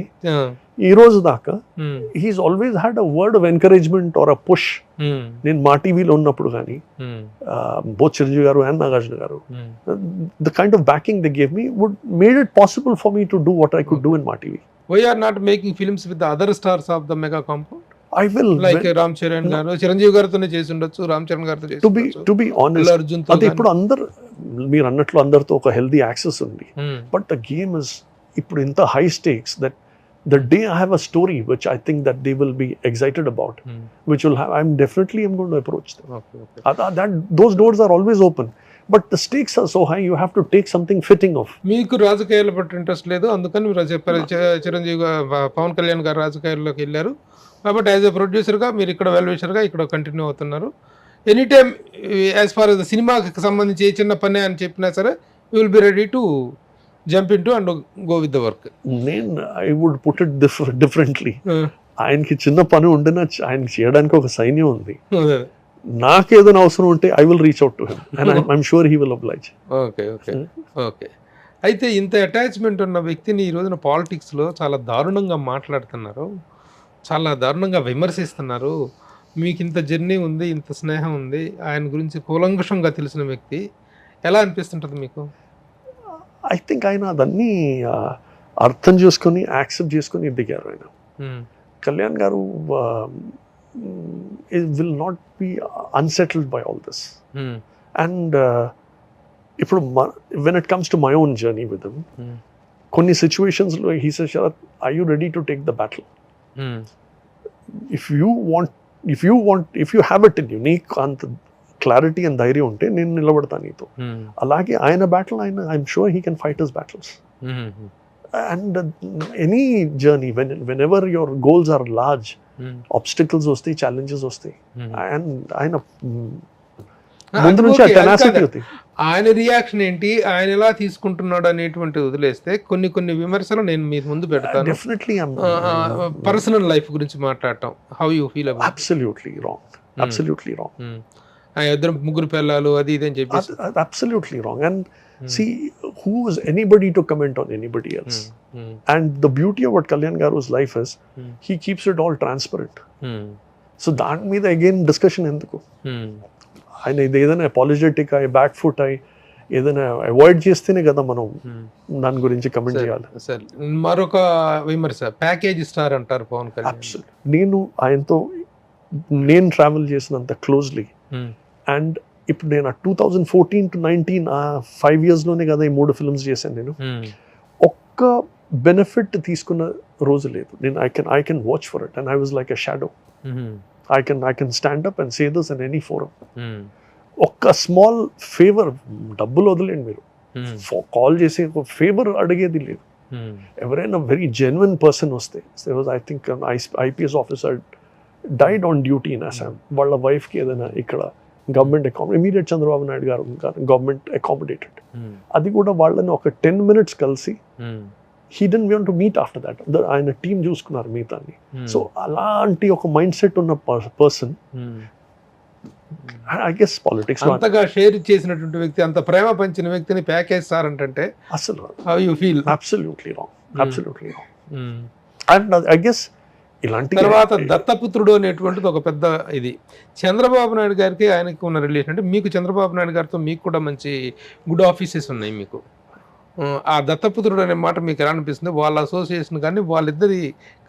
ఈ రోజు దాకా he's always had a word of encouragement or a push. నేను మా టీవీలో ఉన్నప్పుడు కానీ బోత్ చిరంజీవి గారు and Nagarjuna garu the kind of backing they gave me would made it possible for me to do what I could do in Maa TV. Why are not making films with the other stars of the mega compound? I will, like Ram Charan garu, Chiranjeevi గారితోనే చేసి ఉండొచ్చు, రామ్ చరణ్ గారితో చేసి ఉండొచ్చు. To be honest, Arjun అది ఇప్పుడు అందరు మీరు అన్నట్లు అందరితో ఒక హెల్దీ యాక్సెస్ ఉంది. బట్ ద గేమ్ ఇస్ ఇప్పుడు ఇంత high స్టేక్స్ that the day I have a story which I think that they will be excited about, which will have, I'm going to approach them. That those doors are always open, but the stakes are so high, you have to take something fitting of. మీకు రాజకీయాల పట్ల interest లేదు, అందుకని మీరు చెప్పారు చిరంజీవి పవన్ కళ్యాణ్ గారు రాజకీయాల్లోకి వెళ్ళారు కాబట్టి యాజ్ ఎ ప్రొడ్యూసర్గా మీరు ఇక్కడ వెల్ విషర్గా ఇక్కడ కంటిన్యూ అవుతున్నారు. Any time as far as సినిమాకి సంబంధించి ఏ చిన్న పని అని చెప్పినా సరే you will be ready to jump in to and go with the work. నేను I would put it differently. ఆయనకి చిన్న పని ఉండినా ఆయనకి చేయడానికి ఒక సైన్యం ఉంది. నాకు ఏదైనా అవసరం ఉంటే I will reach out to him and I'm sure he will oblige. Okay okay okay. అయితే ఇంత అటాచ్మెంట్ ఉన్న వ్యక్తిని ఈ రోజున పాలిటిక్స్లో చాలా దారుణంగా మాట్లాడుతున్నారు, చాలా దారుణంగా విమర్శిస్తున్నారు. మీకు ఇంత జర్నీ ఉంది, ఇంత స్నేహం ఉంది, ఆయన గురించి కూలంకషంగా తెలిసిన వ్యక్తి, ఎలా అనిపిస్తుంటుంది మీకు? ఐ థింక్ ఆయన అదన్నీ అర్థం చేసుకొని యాక్సెప్ట్ చేసుకొని దిగారు ఆయన. Kalyan garu will not be unsettled by all this. And ఇప్పుడు when it comes to my own journey with him, కొన్ని సిచ్యువేషన్స్లో he says, Sharath, are you ready to take the battle? If you have it in you, నీకు అంత clarity and ధైర్యం ఉంటే నేను నిలబడతాను నీతో. అలాగే ఆయన బ్యాటిల్ ఆయన, I'm sure he can fight his battles. And any journey whenever your goals are large, obstacles వస్తాయి, ఛాలెంజెస్ వస్తాయి, అండ్ ఆయన ముందు నుంచి టెనాసిటీ అవుతాయి. ఆయన రియాక్షన్ ఏంటి, ఆయన ఎలా తీసుకుంటున్నాడు అనేటువంటి వదిలేస్తే కొన్ని కొన్ని విమర్శలు నేను మీ ముందు పెడతాను. డెఫినెట్లీ పర్సనల్ లైఫ్ గురించి మాట్లాడటం, how you feel about? Absolutely wrong, absolutely wrong. ఇద్దరు ముగ్గురు పిల్లలు అది ఇది అని చెప్పి absolutely wrong. And see, who is anybody to comment on anybody else? And the beauty of what Kalyan Garu's life is, he keeps it all transparent. So that మీద again discussion ఎందుకు? ఆయన ఇది ఏదైనా అపాలజెటిక్ అయ్యి back foot అయ్యి ఏదైనా avoid చేస్తేనే కదా మనం దాని గురించి కమెంట్ చేయాలి. సార్ మరొక విమర్శ, ప్యాకేజ్ స్టార్ అంటారు పవన్ కళ్యాణ్. నేను ఆయనతో నేను ట్రావెల్ చేసినంత క్లోజ్లీ, అండ్ ఇప్పుడు నేను 2014 to 19 5 yearsలోనే కదా ఈ 3 ఫిల్మ్స్ చేశాను. నేను ఒక్క బెనిఫిట్ తీసుకున్న రోజు లేదు. నేను I can watch for it and I was like a shadow. I can stand up and say this in any forum. ఒక్క స్మాల్ ఫేవర్, డబ్బులు వదిలేండి, మీరు కాల్ చేసి ఒక ఫేవర్ అడిగేది లేదు. ఎవరైనా వెరీ జెన్యున్ పర్సన్ వస్తే, I think IPS officer died on duty in Assam, వాళ్ళ వైఫ్కి ఏదైనా ఇక్కడ గవర్నమెంట్ ఇమీడియట్ చంద్రబాబు నాయుడు గారు గవర్నమెంట్ అకామిడేటెడ్, అది కూడా వాళ్ళని ఒక 10 minutes కలిసి he didn't want to meet after that. ఆయన టీమ్ చూసుకున్నారు మిగతాన్ని. సో అలాంటి ఒక మైండ్ సెట్ ఉన్న పర్సన్, ఐ గెస్ పాలిటిక్స్ అంతగా షేర్ చేసినటువంటి వ్యక్తి, అంత ప్రేమ పంచిన వ్యక్తిని ప్యాకేజ్ సార్ అంటే అసలు how you feel? Absolutely wrong, absolutely wrong. And I guess ఇలాంటి తర్వాత దత్తపుత్రుడు అనేటువంటిది ఒక పెద్ద ఇది. చంద్రబాబు నాయుడు గారికి ఆయనకి ఉన్న రిలేషన్ అంటే, మీకు చంద్రబాబు నాయుడు గారితో మీకు కూడా మంచి గుడ్ ఆఫీసెస్ ఉన్నాయి మీకు. ఆ దత్తపుత్రుడు అనే మాట మీకు ఎలా అనిపిస్తుంది? వాళ్ళ అసోసియేషన్ కానీ వాళ్ళిద్దరి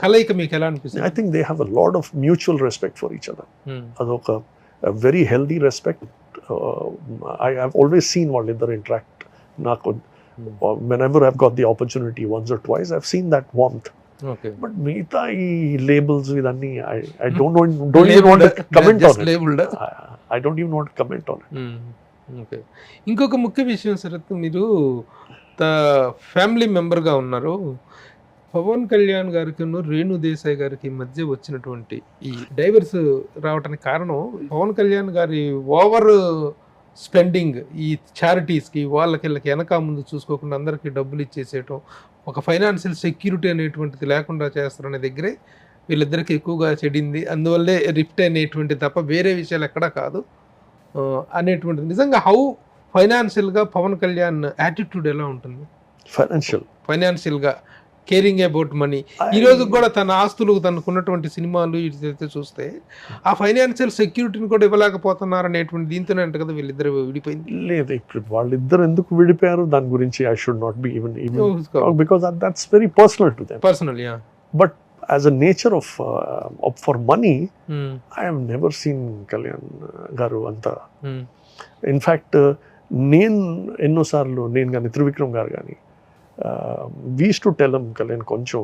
కలయిక మీకు ఎలా అనిపిస్తుంది? I think they have a lot of mutual respect for each other. అదొక very healthy respect. I have always seen వాళ్ళిద్దరు ఇంటరాక్ట్. నాకు whenever I've got the opportunity, once or twice, I've seen that warmth. Okay. But మిగతా ఈ labels ఇదన్నీ I don't even want to comment on it. I don't even want to comment on it. Okay. ఇంకొక ముఖ్య విషయం శరత్, మీరు family మెంబర్గా ఉన్నారు. పవన్ కళ్యాణ్ గారికి రేణు దేశాయ్ గారికి మధ్య వచ్చినటువంటి ఈ డైవర్స్ రావడానికి కారణం పవన్ కళ్యాణ్ గారి ఓవర్ స్పెండింగ్ ఈ చారిటీస్కి, వాళ్ళకి వెనక ముందు చూసుకోకుండా అందరికీ డబ్బులు ఇచ్చేసేయటం, ఒక ఫైనాన్షియల్ సెక్యూరిటీ అనేటువంటిది లేకుండా చేస్తారనే దగ్గరే వీళ్ళిద్దరికి ఎక్కువగా చెడింది. అందువల్లే రిఫ్ట్ అనేటువంటి తప్ప వేరే విషయాలు ఎక్కడా కాదు అనేటువంటిది. నిజంగా హౌ ఫైనాన్షియల్గా పవన్ కళ్యాణ్ యాటిట్యూడ్ ఎలా ఉంటుంది? ఫైనాన్షియల్గా కేరింగ్ అబౌట్ మనీ. ఈ రోజు కూడా తన ఆస్తులు తనకున్నటువంటి సినిమాలు ఇదైతే చూస్తే ఆ ఫైనాన్షియల్ సెక్యూరిటీని కూడా ఇవ్వలేకపోతున్నారు అనేటువంటి దీంతోనే అంట కదా వీళ్ళిద్దరు విడిపోయింది. లేదు, ఇప్పుడు వాళ్ళిద్దరు ఎందుకు విడిపోయారు దాని గురించి I should not be even because that's very personal to them. Personal, yeah. But as a nature of for money, I have never seen Kalyan garu anta. In fact, నేను ఎన్నోసార్లు నేను కానీ త్రివిక్రమ్ గారు కానీ we used to tell him, Kalyan, కొంచెం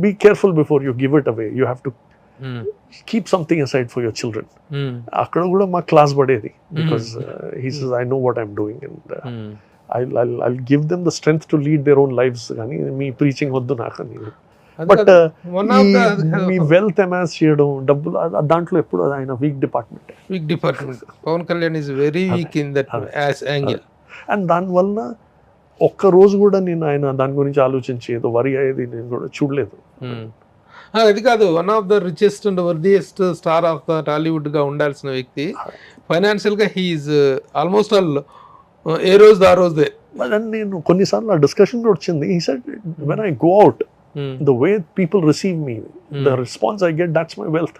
be careful before you give it away. You have to keep something aside for your children. అక్కడ కూడా మా క్లాస్ పడేది because he says I know what I'm doing and I'll give them the strength to lead their own lives. కానీ మీ preaching వద్దు నాకు. But me wealth Hamas చేయడం, డబ్బులు, దాంట్లో ఎప్పుడు ఆయన weak department. Pawan Kalyan is very weak in that angle. And దానివల్ల ఒక్క రోజు కూడా నేను ఆయన దాని గురించి ఆలోచించి ఏదో వరి అయ్యేది నేను కూడా చూడలేదు. అది కాదు, one of the richest and worthiest star of the Tollywood గా ఉండాల్సిన వ్యక్తి ఫైనాన్షియల్ గా హీఈస్ ఆల్మోస్ట్ ఆల్ ఏ రోజు ఆ రోజే. నేను కొన్నిసార్లు ఆ డిస్కషన్ కూడా వచ్చింది. ఈ said when I go out, the way people receive me, the response I get, that's my wealth.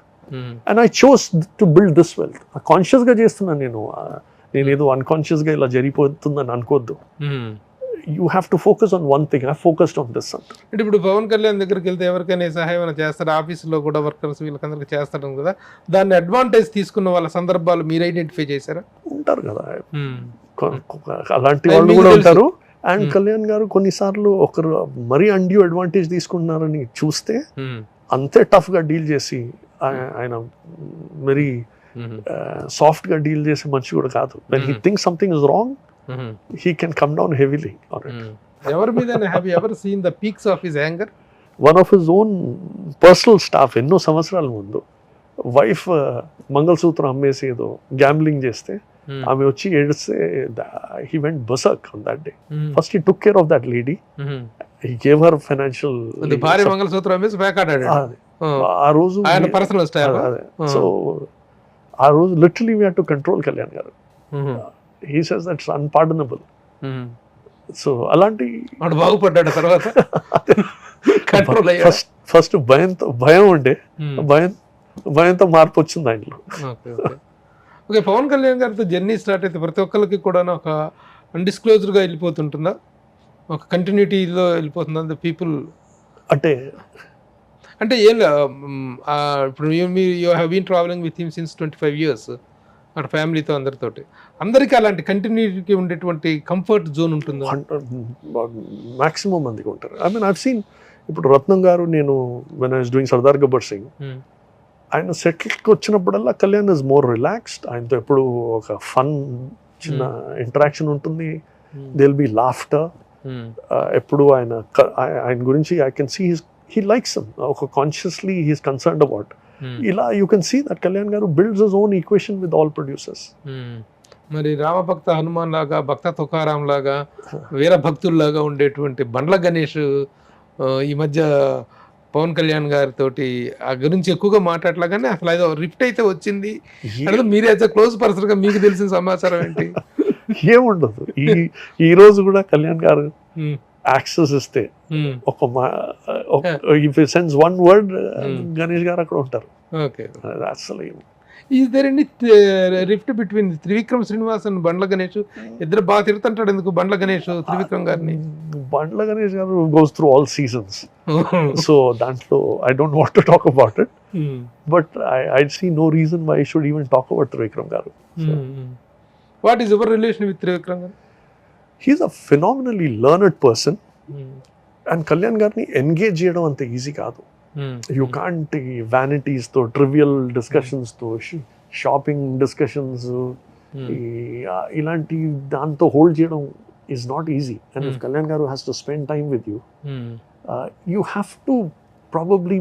And I chose to build this wealth. Conscious ga chestunna nenu edo unconscious ga ila jaripotundani అనుకోద్దు. You have to focus on one thing. I focused on this. అంటే ఇప్పుడు పవన్ కళ్యాణ్ దగ్గరికి వెళ్తే ఎవరికైనా సహాయం చేస్తారు, ఆఫీసులో కూడా workers వీళ్ళకందరికి చేస్తారు కదా, దాన్ని అడ్వాంటేజ్ తీసుకున్న వాళ్ళ సందర్భాలు మీరు ఐడెంటిఫై చేశారా? ఉంటారు కదా, అలాంటి వాళ్ళు కూడా ఉంటారు. అండ్ కళ్యాణ్ గారు కొన్నిసార్లు ఒకరు మరీ అన్డ్యూ అడ్వాంటేజ్ తీసుకుంటున్నారని చూస్తే అంతే టఫ్ గా డీల్ చేసి ఆయన మరీ సాఫ్ట్ గా డీల్ చేసే మనిషి కూడా కాదు. When he thinks something is wrong, he can come down heavily on it. ఎవరి మీద have you ever seen the peaks of his anger? One of his own personal staff ఎన్నో సంవత్సరాల ముందు వైఫ్ మంగళసూత్రం అమ్మేసి ఏదో గ్యాంబ్లింగ్ చేస్తే ఆమె వచ్చి ఏడిస్తే he went berserk on that day. First he took care of that lady. He gave her financial. The భార్య మంగళసూత్రం అమ్మేసి వేకాడాడు. ఆ రోజు ఆయన పర్సనల్ స్టైల్. సో ఆ రోజు literally we had to control Kalyan garu. He says that's unpardonable. So అలాంటి వాడు బాగుపడ్డాడు తర్వాత కంట్రోల్ అయ్యాడు. ఫస్ట్ భయం ఉండే, భయంతో మార్పు వచ్చింది ఆయనలో. ఓకే, పవన్ కళ్యాణ్ గారితో జర్నీ స్టార్ట్ అయితే ప్రతి ఒక్కరికి కూడా ఒక అన్డిస్క్లోజ్డ్గా వెళ్ళిపోతుంటుందా, ఒక కంటిన్యూటీలో వెళ్ళిపోతుందా ద పీపుల్? అంటే ఏం ఇప్పుడు you have been travelling with him since 25 years అక్కడ ఫ్యామిలీతో అందరికీ అలాంటి కంటిన్యూటీ ఉండేటువంటి కంఫర్ట్ జోన్ ఉంటుందా? మాక్సిమం మందికి ఉంటారు. ఐ మీన్ ఐవ్ సీన్ ఇప్పుడు రత్నం గారు, నేను when I was doing Sardar Gabbar Singh, ఆయన సెటిల్కి వచ్చినప్పుడల్లా కళ్యాణ్ ఇస్ మోర్ రిలాక్స్డ్. ఆయనతో ఎప్పుడు ఒక ఫన్ చిన్న ఇంటరాక్షన్ ఉంటుంది. They will be laughter. ఎప్పుడు ఆయన గురించి I can see he likes him, ఒక కాన్షియస్లీ హీస్ కన్సర్న్డ్ అబౌట్. ఇలా you can see that Kalyan garu builds his own equation with all producers. మరి రామభక్త హనుమాన్ లాగా, భక్త తుకారాం లాగా, వీర భక్తుల్లాగా ఉండేటువంటి బండ్ల గణేష్ ఈ మధ్య పవన్ కళ్యాణ్ గారితో ఆ గురించి ఎక్కువగా మాట్లాడలాగానే అసలు ఏదో రిఫ్ట్ అయితే వచ్చింది. మీరు యాజ్ అ క్లోజ్ పర్సన్ గా మీకు తెలిసిన సమాచారం ఏంటి? ఏముండదు. ఈ రోజు కూడా కళ్యాణ్ గారు యాక్సెస్ ఇస్తే సెన్స్ వన్ వర్డ్ గణేష్ గారు అక్కడ ఉంటారు. ఓకే, అసలు is there any rift between Trivikram Srinivas and Bandla Ganesh? ఇద్దరు బాగా తిరుగుతుంటాడు ఎందుకు బండ్ల గణేష్ త్రివిక్రమ్ గారిని? బండ్ల గణేష్ గారు goes through all seasons. So దాంట్లో I don't want to talk about it. But I see no reason why I should even talk about Trivikram garu. What is your relation with Trivikram garu? He's a phenomenally learned person. And Kalyan garni engage చేయడం అంత easy కాదు. You can't vanities తో, trivial discussions తో, shopping discussions ఇలాంటి దాంతో hold చేయడం is not easy. And if Kalyan garu has to spend time with you, you have to probably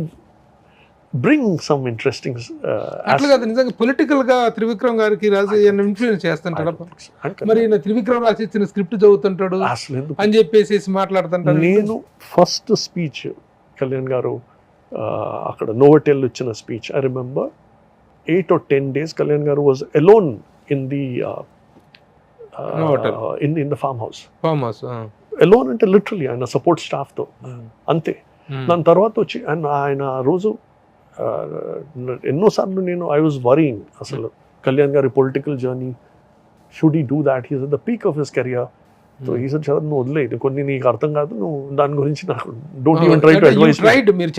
bring some interesting అట్లా కాదు, నిజంగా పొలిటికల్ గా త్రివిక్రమ్ గారికి రాజు ఇన్ఫ్లుయెన్స్ చేస్తుంటాడు. మరి త్రివిక్రమ్ రాసి ఇచ్చిన స్క్రిప్ట్ చదువుతుంటాడు అని చెప్పేసి మాట్లాడుతుంటాడు. నేను ఫస్ట్ స్పీచ్ కళ్యాణ్ గారు అక్కడ నోవోటెల్ ఇచ్చిన speech, I remember 8 or 10 days Kalyan garu was alone in the hotel. in the farmhouse. Farmhouse. Alone అంటే లిటరలీ ఆయన సపోర్ట్ స్టాఫ్తో అంతే. దాని తర్వాత వచ్చి అండ్ ఆయన రోజు ఎన్నోసార్లు నేను ఐ వాజ్ వరీయింగ్ అసలు కళ్యాణ్ గారి political journey should he do that he's at the peak of his career. So ఈ సార్ చదువు నువ్వు వదిలేదు కొన్ని నీకు అర్థం కాదు, నువ్వు దాని గురించి నాకు don't even try to advise me. మీరు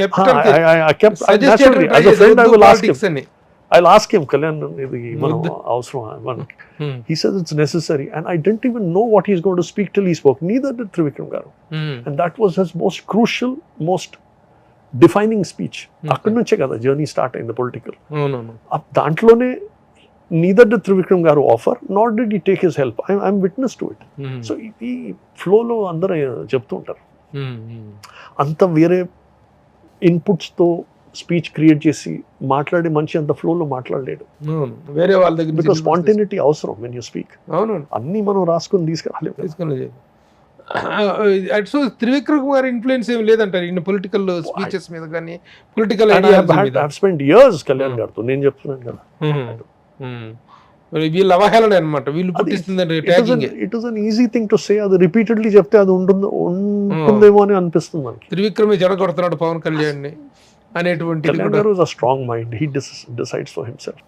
I'll ask him, Kalyan, ఇది మనం అవసరం మనకి. He says it's necessary and I didn't even know what he's going to speak till he spoke. Neither did Trivikram garu. And that was his most crucial, most defining speech. అక్కడి నుంచే కదా journey start అయింది political. దాంట్లోనే neither did Trivikram garu offer nor did he take his help. I'm witness to it. So ఈ ఫ్లోలో అందరూ చెప్తూ ఉంటారు అంత వేరే ఇన్పుట్స్తో స్పీచ్ క్రియేట్ చేసి మాట్లాడే మనిషి అంత ఫ్లోలో మాట్లాడలేడు. వేరే వాళ్ళ దగ్గర బికాస్ స్పాంటేనిటీ అవసరం వెన్ యూ స్పీక్. అవును, అన్ని మనం రాసుకొని తీసుకురాలేము. సో త్రివిక్రమ్ గారి ఇన్ఫ్లుయెన్స్ ఏమి లేదంటారు ఇన్ పొలిటికల్ స్పీచెస్ మీద కానీ పొలిటికల్ స్పెండ్ ఇయర్స్ కళ్యాణ్ గారితో. నేను చెప్తున్నాను కదా వీళ్ళ అవహేళన అనమాట, వీళ్ళు పుట్టిస్తుంది. It is an easy thing to say. అది రిపీటెడ్లీ చెప్తే అది ఉంటుందేమో అని అనిపిస్తుంది మనకి. త్రివిక్రమే జడగొడుతున్నాడు పవన్ కళ్యాణ్ ని అనేటువంటి. Kalyan garu is a strong mind. He decides for himself.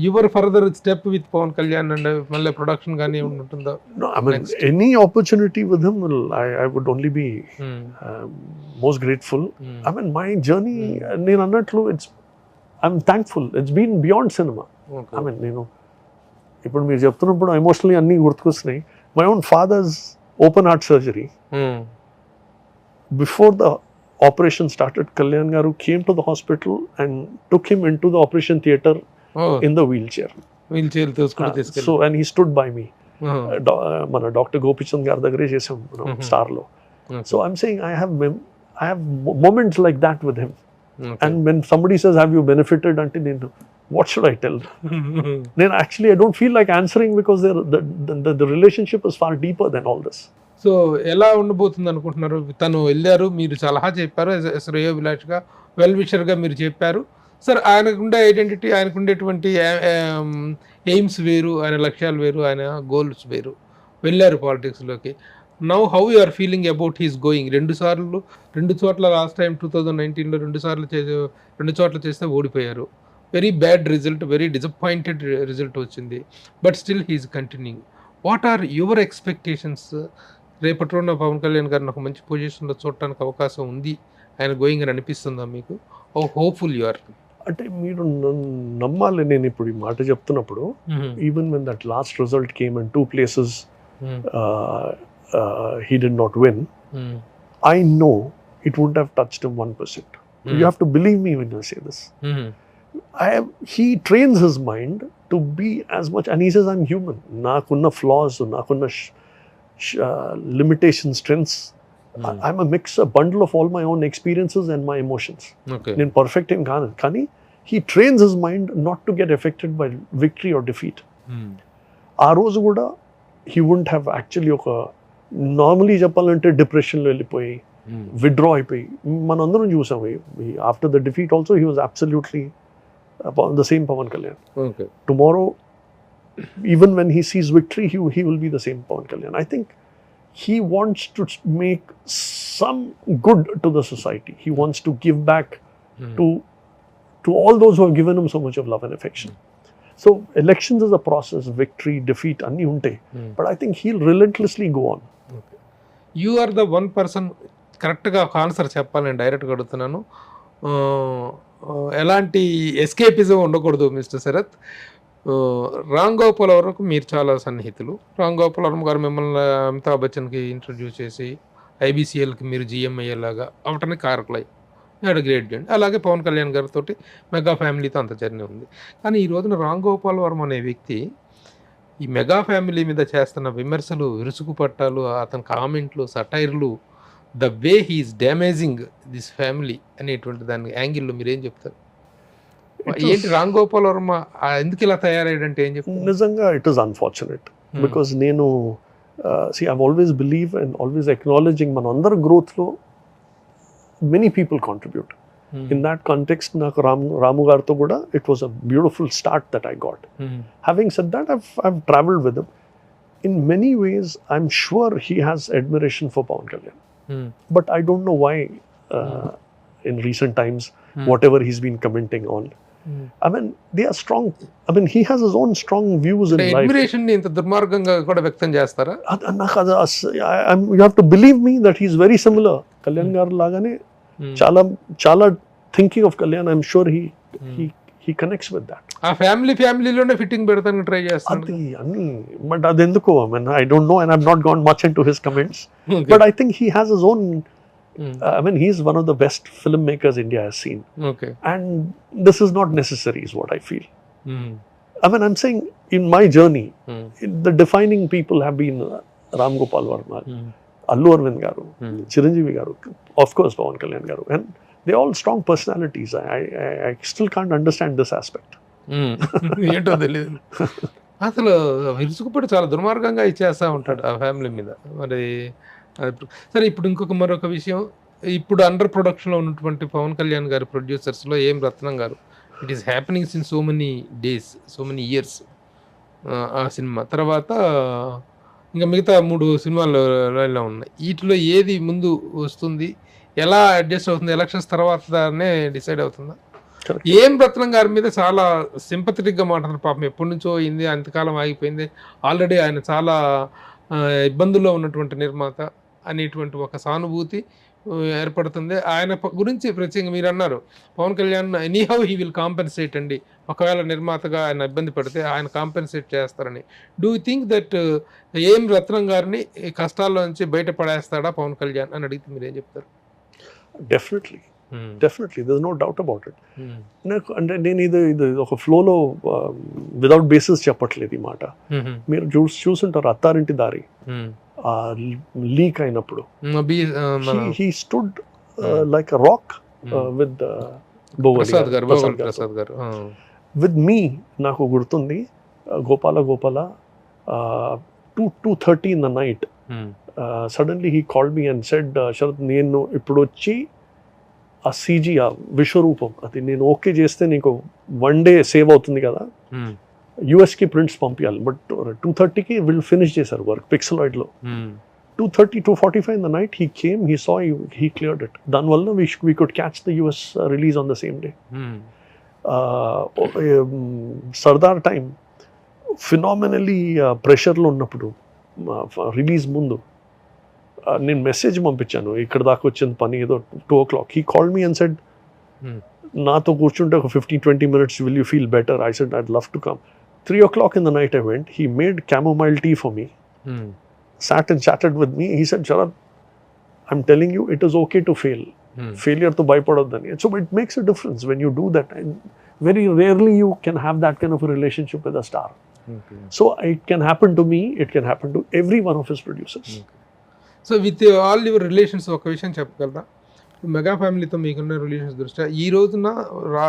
Your further step with Pawan Kalyan and మళ్ళీ ప్రొడక్షన్ గానీ ఉంటుందా? No, I mean any opportunity with him will I would only be most grateful. I mean my journey నేను అన్నట్లు I'm thankful. It's been beyond cinema. I mean నేను ఇప్పుడు మీరు చెప్తున్నప్పుడు emotionally అన్ని గుర్తుకొస్తున్నాయి. My own father's open heart surgery. Before the operation started, Kalyan garu came to the hospital and took him into the operation theatre in the wheelchair. So and he stood by me. Mana Dr. Gopichand garu dagare chesam Star lo. So I'm saying I have moments like that with him. And when somebody says have you benefited until then, what should I tell? Then actually I don't feel like answering because the relationship is far deeper than all this. So ఎలా ఉండబోతుంది అనుకుంటున్నారు? తను వెళ్ళారు, మీరు సలహా చెప్పారు, శ్రేయోభిలాష్గా well విషర్గా మీరు చెప్పారు. సార్ ఆయనకుండే ఐడెంటిటీ, ఆయనకు ఉండేటువంటి ఎయిమ్స్ వేరు, ఆయన లక్ష్యాలు వేరు, ఆయన గోల్స్ వేరు. వెళ్ళారు పాలిటిక్స్లోకి. Now how you are feeling about he's going? రెండు చోట్ల లాస్ట్ టైం 2019లో రెండు చోట్ల చేస్తే ఓడిపోయారు. Very bad result, very disappointed result వచ్చింది. But still he's continuing. What are your expectations? రేపటి రోజున పవన్ కళ్యాణ్ గారిని ఒక మంచి పొజిషన్లో చూడటానికి అవకాశం ఉంది ఆయన గోయింగ్ అని అనిపిస్తుందా మీకు? How hopeful you are? అంటే మీరు నమ్మాలి, నేను ఇప్పుడు ఈ మాట చెప్తున్నప్పుడు even when that last result came in 2 places he did not win, I know it wouldn't have touched him 1%. You have to believe me when I say this. He trains his mind to be as much, and he says I'm human, nakunna flaws, nakunna limitations, strengths. I'm a mix, a bundle of all my own experiences and my emotions. Nen perfect em kaanu, kani he trains his mind not to get affected by victory or defeat. Aa roju kuda he wouldn't have actually oka normally చెప్పాలంటే డిప్రెషన్లో వెళ్ళిపోయి withdraw అయిపోయి మనందరం చూసాం. After the defeat also he was absolutely the same Pawan Kalyan. Okay. Tomorrow, even when he sees victory, he will be the same Pawan Kalyan. I think he wants to make some good to the society. He wants to give back to all those who have given him so much of love and affection. So elections is a process, victory, defeat, anni unte. But I think he'll relentlessly go on. Okay. You are the one person, కరెక్ట్గా ఒక answer చెప్పాలి, నేను డైరెక్ట్గా అడుగుతున్నాను. ఎలాంటి escapism ఉండకూడదు mister Sarath. Ram Gopal వరకు మీరు చాలా సన్నిహితులు. రామ్ గోపాల్ వర్మ గారు మిమ్మల్ని అమితాబ్ బచ్చన్కి ఇంట్రడ్యూస్ చేసి ఐబీసీఎల్కి మీరు జీఎం అయ్యేలాగా అవటానికి కారకులై హ్యాడ్ గ్రేట్ జర్నీ. అలాగే పవన్ కళ్యాణ్ గారితో మెగా ఫ్యామిలీతో అంత జర్నీ ఉంది. కానీ ఈ రోజున రామ్ గోపాల్ వర్మ అనే వ్యక్తి ఈ మెగా ఫ్యామిలీ మీద చేస్తున్న విమర్శలు, విరుసుకు పట్టాలు, అతని కామెంట్లు, సటైర్లు, the way he's damaging this family అనేటువంటి దాని యాంగిల్లో మీరేం చెప్తారు? ఏంటి రామ్ గోపాల్ వర్మ ఎందుకు ఇలా తయారయ్యాడంటే ఏం చెప్తారు? నిజంగా ఇట్ ఈస్ అన్ఫార్చునేట్ బికాస్ నేను I always believe and always acknowledging మన అందరి గ్రోత్లో many people contribute. In that context నాకు రాము గారితో కూడా it was a beautiful start that I got. Having said that I travelled with him. in many ways, I'm sure he has admiration for Pawan Kalyan. But I don't know why in recent times, whatever he's been commenting on. I mean, they are strong. I mean, he has his own strong views in life. Admiration ఇంత దుర్మార్గంగా కూడా వ్యక్తం చేస్తారా? You have to believe me that he's very similar. Kalyan garu lagane chala thinking of Kalyan. I'm sure he connects with that. ఆ ఫ్యామిలీలోనే fitting పెడతానికి try చేస్తాను. అది అన్ని but అది ఎందుకు? I mean, I don't know, and I've not gone much into his comments. But I think he has his own. I mean, he's one of the best filmmakers India has seen. Okay. And this is not necessary, is what I feel. I mean, I'm saying in my journey, the defining people have been Ram Gopal Varma, Allu Arvind garu, Chiranjeevi garu, of course Pawan Kalyan garu, and they're all strong personalities. I still can't understand this aspect. ఏంటో తెలియదు. అసలు విరుచుకుపడి చాలా దుర్మార్గంగా ఇచ్చేస్తూ ఉంటాడు ఆ family మీద. మరి సరే, ఇప్పుడు మరొక విషయం, ఇప్పుడు అండర్ ప్రొడక్షన్లో ఉన్నటువంటి పవన్ కళ్యాణ్ గారి ప్రొడ్యూసర్స్లో ఏం రత్నం గారు, it is happening sin so many days, so many years ఆ సినిమా తర్వాత ఇంకా మిగతా 3 సినిమాలు లైన్లో ఉన్నాయి. వీటిలో ఏది ముందు వస్తుంది, ఎలా అడ్జస్ట్ అవుతుంది, ఎలక్షన్స్ తర్వాతనే డిసైడ్ అవుతుందా? ఏం రత్నం గారి మీద చాలా సింపథెటిక్గా మాట్లాడుతున్నారు. పాపం ఎప్పటి నుంచో అయింది, అంతకాలం ఆగిపోయింది, ఆల్రెడీ ఆయన చాలా ఇబ్బందుల్లో ఉన్నటువంటి నిర్మాత అనేటువంటి ఒక సానుభూతి ఏర్పడుతుంది. ఆయన గురించి ప్రత్యేకంగా మీరు అన్నారు, Pawan Kalyan anyhow he will compensate అండి, ఒకవేళ నిర్మాతగా ఆయన ఇబ్బంది పడితే ఆయన కాంపెన్సేట్ చేస్తారని. డూ యూ థింక్ దట్ ఏం రత్నం గారిని కష్టాల్లో నుంచి బయటపడేస్తాడా పవన్ కళ్యాణ్ అని అడిగితే మీరు ఏం చెప్తారు? Definitely, there's no doubt about it. నాకు అంటే నేను ఇది ఒక ఫ్లోలో వితౌట్ బేసిస్ చెప్పట్లేదు ఈ మాట. మీరు చూసుంటారు అత్తారింటి దారి లీక్ అయినప్పుడు he stood like a rock with Prasad గారు with me. నాకు గుర్తుంది Gopala 2:30 in the night suddenly he called me and said, Sarath నేను ఇప్పుడు వచ్చి ఆ CG ఆ విశ్వరూపం అది నేను ఓకే చేస్తే నీకు 1 day సేవ్ అవుతుంది కదా, యుఎస్కి ప్రింట్స్ పంపించాలి, బట్ 2:30కి వీళ్ళు ఫినిష్ చేశారు work పిక్సలాయిడ్లో. 2:30, 2:45 in the night he came, he saw, he cleared it. దానివల్ల we could catch the US release on the same day. Sardaar time phenomenally ప్రెషర్లో ఉన్నప్పుడు రిలీజ్ ముందు నేను మెసేజ్ పంపించాను, ఇక్కడ దాకా వచ్చిన పని ఏదో 2 o'clock. He called me and said, నాతో కూర్చుంటే ఒక 15-20 minutes, will you feel better? I said, I'd love to come. 3 o'clock in the night I went. He made chamomile tea for me, sat and chatted with me. He said, Sharad, I'm telling you, it is okay to fail. Failure to byproduct. So it makes a difference when you do that. And very rarely you can have that kind of a relationship with a star. So it can happen to me, it can happen to every one of his producers. So with all your relations ఒక విషయం చెప్పగలరా, mega ఫ్యామిలీతో మీకున్న relations దృష్ట్యా ఈ రోజున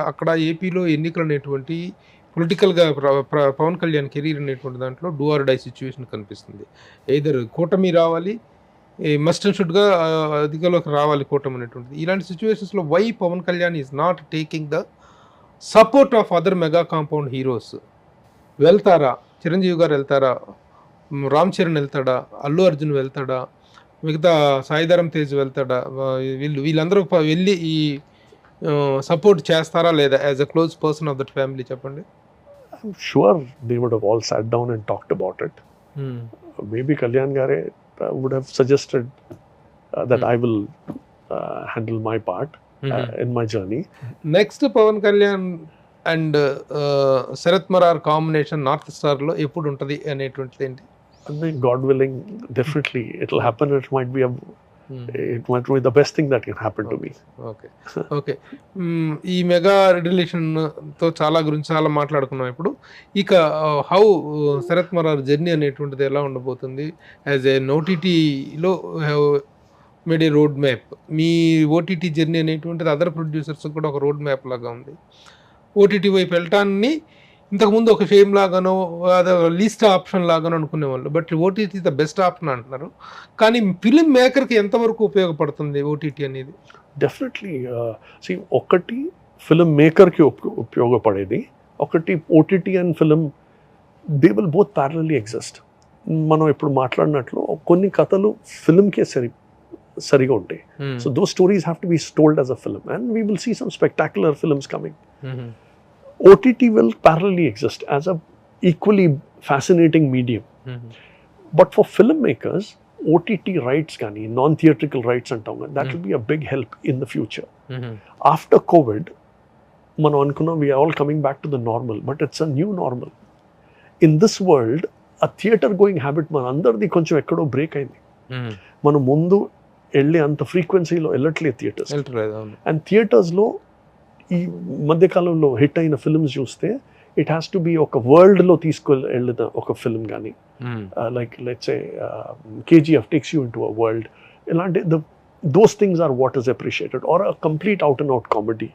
అక్కడ ఏపీలో ఎన్నికలు అనేటువంటి పొలిటికల్గా పవన్ కళ్యాణ్ కెరీర్ అనేటువంటి దాంట్లో డూ ఆర్ డై సిచ్యువేషన్ కనిపిస్తుంది. ఎయిదర్ కూటమి రావాలి, మస్ట్ అండ్ షుడ్గా అధికంలోకి రావాలి కూటమి అనేటువంటిది. ఇలాంటి సిచ్యువేషన్స్లో why Pawan Kalyan is not taking the support of other mega compound heroes? వెళ్తారా? చిరంజీవి గారు వెళ్తారా? రామ్ చరణ్ వెళ్తాడా? అల్లు అర్జున్ వెళ్తాడా? మిగతా సాయిధరం తేజ్ వెళ్తాడా? వీళ్ళందరూ వెళ్ళి ఈ సపోర్ట్ చేస్తారా లేదా as a close person of that family? చెప్పండి. I'm sure they would have all sat down and talked about it. Maybe Kalyan Gare would have suggested that I will handle my part in my journey. Next Pawan Kalyan and Sharath Marar combination north స్టార్లో ఎప్పుడు ఉంటుంది అనేటువంటిది ఏంటి? I mean, God willing, definitely it will happen. It might be the best thing that can happen to me. Okay. ఈ mega రిలేషన్తో చాలా మాట్లాడుకున్నాం. ఇప్పుడు ఇక హౌ శరత్ మరార్ జర్నీ అనేటువంటిది ఎలా ఉండబోతుంది? యాజ్ ఏ ఓటీటీలో మేడ్ ఏ రోడ్ మ్యాప్. మీ ఓటీటీ జర్నీ అనేటువంటిది అదర్ ప్రొడ్యూసర్స్ కూడా ఒక రోడ్ మ్యాప్ లాగా ఉంది. ఓటీటీ వైపు వెళ్ళటాన్ని ఇంతకుముందు ఒక ఫేమ్ లాగానో అదే లీస్ట్ ఆప్షన్ లాగానో అనుకునేవాళ్ళు, but OTT the best option అంటున్నారు. కానీ ఫిలిం మేకర్కి ఎంతవరకు ఉపయోగపడుతుంది ఓటీటీ అనేది? డెఫినెట్లీ ఒకటి ఫిలిం మేకర్కి ఉపయోగపడేది, ఒకటి OTT and film, they will both parallelly exist. మనం ఇప్పుడు మాట్లాడినట్లు కొన్ని కథలు ఫిల్మ్కే సరిగా ఉంటాయి. So those stories have to be told as a film and we will see some spectacular films coming. OTT will parallelly exist as a equally fascinating medium. But for filmmakers, OTT rights కానీ non-theatrical rights అంటాం కదా, that will be a big help in the future. After COVID, మనం అనుకున్నాం we are all coming back to the normal, but it's a new normal. In this world, a theater going habit మన అందరిది కొంచెం ఎక్కడో break అయింది. మనం ముందు వెళ్ళే అంత ఫ్రీక్వెన్సీలో వెళ్ళట్లేదు థియేటర్స్. అండ్ థియేటర్స్లో ఈ మధ్యకాలంలో హిట్ అయిన ఫిల్మ్స్ చూస్తే ఇట్ హ్యాస్ టు బి ఒక వరల్డ్లో తీసుకెళ్ళిన ఒక ఫిల్మ్ కానీ, like let's say KGF takes you into a world. ఇలాంటి those things are what is appreciated, or a complete out and out comedy,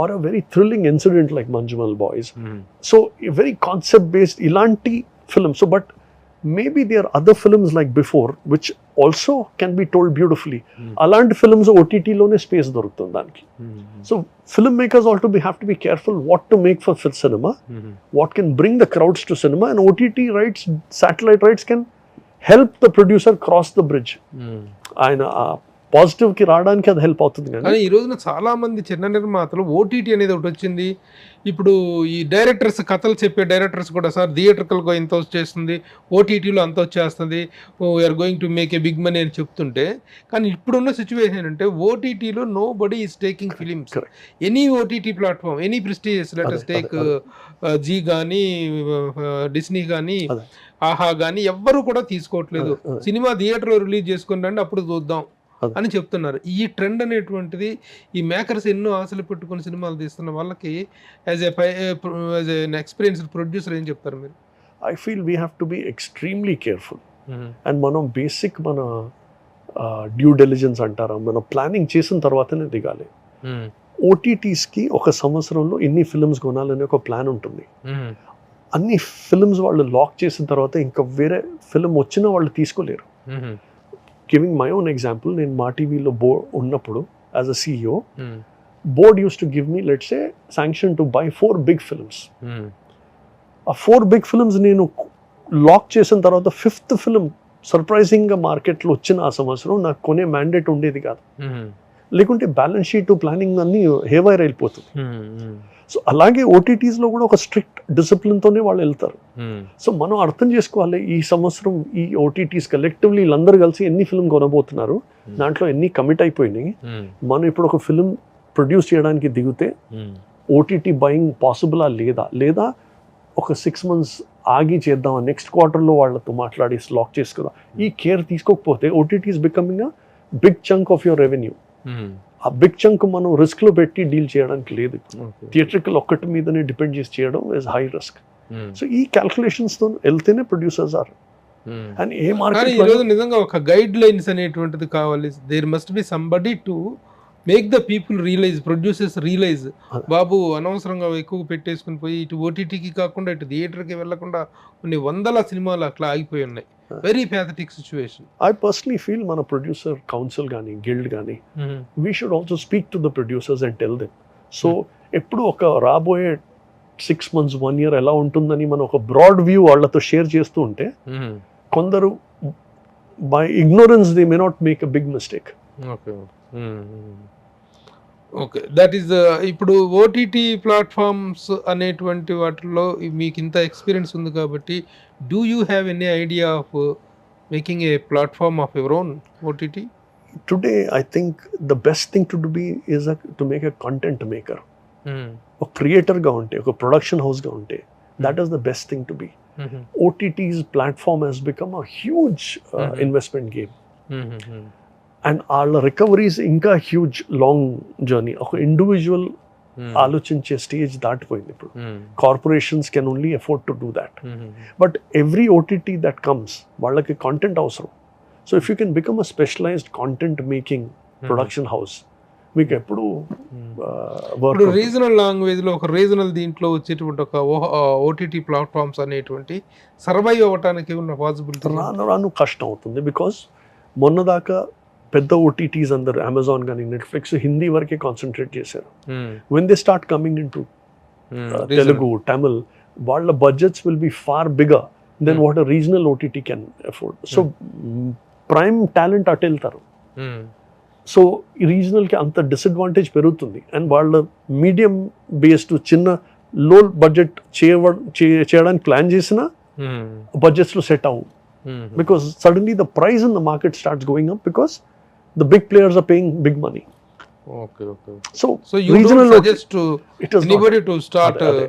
or a very thrilling incident like Manjumal Boys. So a very concept based ilanti film. So but maybe there are other films like before which also can be told beautifully. Alanti films OTT lone space doruktundi daniki. So filmmakers also have to be careful what to make for cinema, what can bring the crowds to cinema, and OTT rights, satellite rights can help the producer cross the bridge. Aina positive కి రావడానికి అది help అవుతుంది. కానీ ఈ రోజున చాలా మంది చిన్న నిర్మాతలు OTT అనేది ఒకటి వచ్చింది. ఇప్పుడు ఈ డైరెక్టర్స్ కథలు చెప్పే డైరెక్టర్స్ కూడా సార్ థియేటర్కల్గా ఇంత వచ్చేస్తుంది, OTTలో అంత వచ్చేస్తుంది, we're going to make a big money అని చెప్తుంటే, కానీ ఇప్పుడున్న సిచ్యువేషన్ ఏంటంటే OTTలో nobody is taking films. Any OTT platform, any prestigious, let us take Zee కానీ, డిస్నీ కానీ, ఆహా కానీ ఎవ్వరు కూడా తీసుకోవట్లేదు. సినిమా థియేటర్లో రిలీజ్ చేసుకుని రండి అప్పుడు చూద్దాం అని చెప్తున్నారు. ఈ ట్రెండ్ అనేటువంటిది ఈ మేకర్స్ ఎన్నో ఆశలు పెట్టుకుని సినిమాలు తీస్తున్న వాళ్ళకి యాజ్ ఎన్ ఎక్స్పీరియన్స్డ్ ప్రొడ్యూసర్ ఏం చెప్తారు మీరు? I feel we have to be extremely careful. And మనం బేసిక్ మన డ్యూ డెలిజెన్స్ అంటారా, మనం ప్లానింగ్ చేసిన తర్వాతనే దిగాలి. OTTస్కి ఒక సంవత్సరంలో ఇన్ని ఫిల్మ్స్ కొనాలనే ఒక ప్లాన్ ఉంటుంది. అన్ని ఫిల్మ్స్ వాళ్ళు లాక్ చేసిన తర్వాత ఇంకా వేరే ఫిల్మ్ వచ్చినా వాళ్ళు తీసుకోలేరు. Giving my own example, నేను మా టీవీలో ఉన్నప్పుడు as a CEO, board used to give me, let's say, sanction to buy 4 big films. ఆ 4 big films నేను లాక్ చేసిన తర్వాత 5th ఫిల్మ్ సర్ప్రైజింగ్గా మార్కెట్లో వచ్చిన ఆ సంవత్సరం నాకు కొనే మ్యాండేట్ ఉండేది కాదు. లేకుంటే బ్యాలెన్స్ షీట్ ప్లానింగ్ అన్నీ హేవైర్ అయిపోతుంది. సో అలాగే OTTస్లో కూడా ఒక స్ట్రిక్ట్ డిసిప్లిన్తోనే వాళ్ళు వెళ్తారు. సో మనం అర్థం చేసుకోవాలి, ఈ సంవత్సరం ఈ OTTస్ కలెక్టివ్లీ వీళ్ళందరూ కలిసి ఎన్ని ఫిల్మ్ కొనబోతున్నారు, దాంట్లో ఎన్ని కమిట్ అయిపోయినాయి. మనం ఇప్పుడు ఒక ఫిల్మ్ ప్రొడ్యూస్ చేయడానికి దిగితే OTT బయింగ్ పాసిబులా లేదా ఒక 6 months ఆగి చేద్దాం, నెక్స్ట్ క్వార్టర్లో వాళ్ళతో మాట్లాడి లాక్ చేసుకుందాం. ఈ కేర్ తీసుకోకపోతే OTTs becoming a big chunk of your revenue. ఆ బిగ్ చంక్ మనం రిస్క్లో పెట్టి డీల్ చేయడానికి లేదు. థియేట్రికల్ ఒక్కటి మీదనే డిపెండ్ చేసి చేయడం ఇస్ హై రిస్క్. సో ఈ క్యాల్కులేషన్స్తో వెళ్తేనే producers are. And a market నిజంగా ఒక గైడ్ లైన్స్ అనేటువంటిది కావాలి. There must be somebody to make the people realise, producers realise, బాబు అనవసరంగా ఎక్కువ పెట్టేసుకుని పోయి ఇటు OTTకి కాకుండా ఇటు థియేటర్కి వెళ్లకుండా కొన్ని 100 సినిమాలు అట్లా ఆగిపోయి ఉన్నాయి. Very pathetic situation. I personally feel మన ప్రొడ్యూసర్ కౌన్సిల్ కానీ గిల్డ్ కానీ we should also speak to the producers and tell them. So ఎప్పుడు ఒక రాబోయే 6 months 1 year ఎలా ఉంటుందని మనం ఒక బ్రాడ్ వ్యూ వాళ్ళతో షేర్ చేస్తూ ఉంటే కొందరు by ignorance they may not make a big mistake. Okay, that is ఇప్పుడు OTT ప్లాట్ఫామ్స్ అనేటువంటి వాటిల్లో మీకు ఇంత ఎక్స్పీరియన్స్ ఉంది కాబట్టి, do you have any idea of making a platform of your own OTT? Today, I think the best thing to do is to make a content maker. A creator ga unte, a production house ga unte. That is the best thing to be. OTT's platform has become a huge investment game. And our recovery is inka huge long journey. A individual ఆలోచించే stage దాటిపోయింది ఇప్పుడు. Corporations can only afford to do that. But every OTT that comes వాళ్ళకి content అవసరం. So if you can become a specialised content making production house, మీకు ఎప్పుడు regional లాంగ్వేజ్లో ఒక regional దీంట్లో వచ్చేటువంటి ఒక OTT ప్లాట్ఫామ్స్ అనేటువంటి సర్వైవ్ అవ్వటానికి ఉన్న పాసిబిలిటీ రాను కష్టం అవుతుంది. బికాస్ మొన్నదాకా పెద్ద OTTs అందరు అమెజాన్ కానీ నెట్ఫ్లిక్స్ హిందీ వరకే కాన్సన్ట్రేట్ చేశారు. When they start coming in to Telugu, Tamil, వాళ్ళ budgets will be far bigger than what a regional OTT can afford. So prime talent అటు వెళ్తారు. సో ఈ రీజనల్కి అంత డిసడ్వాంటేజ్ పెరుగుతుంది. అండ్ వాళ్ళ మీడియం బేస్డ్ చిన్న లో బడ్జెట్ చేయడానికి ప్లాన్ చేసినా బడ్జెట్స్లో సెట్ అవ్వు. Because suddenly the price in the market starts going up because the big players are paying big money. Okay. So you regional don't suggest to it is anybody to start ade.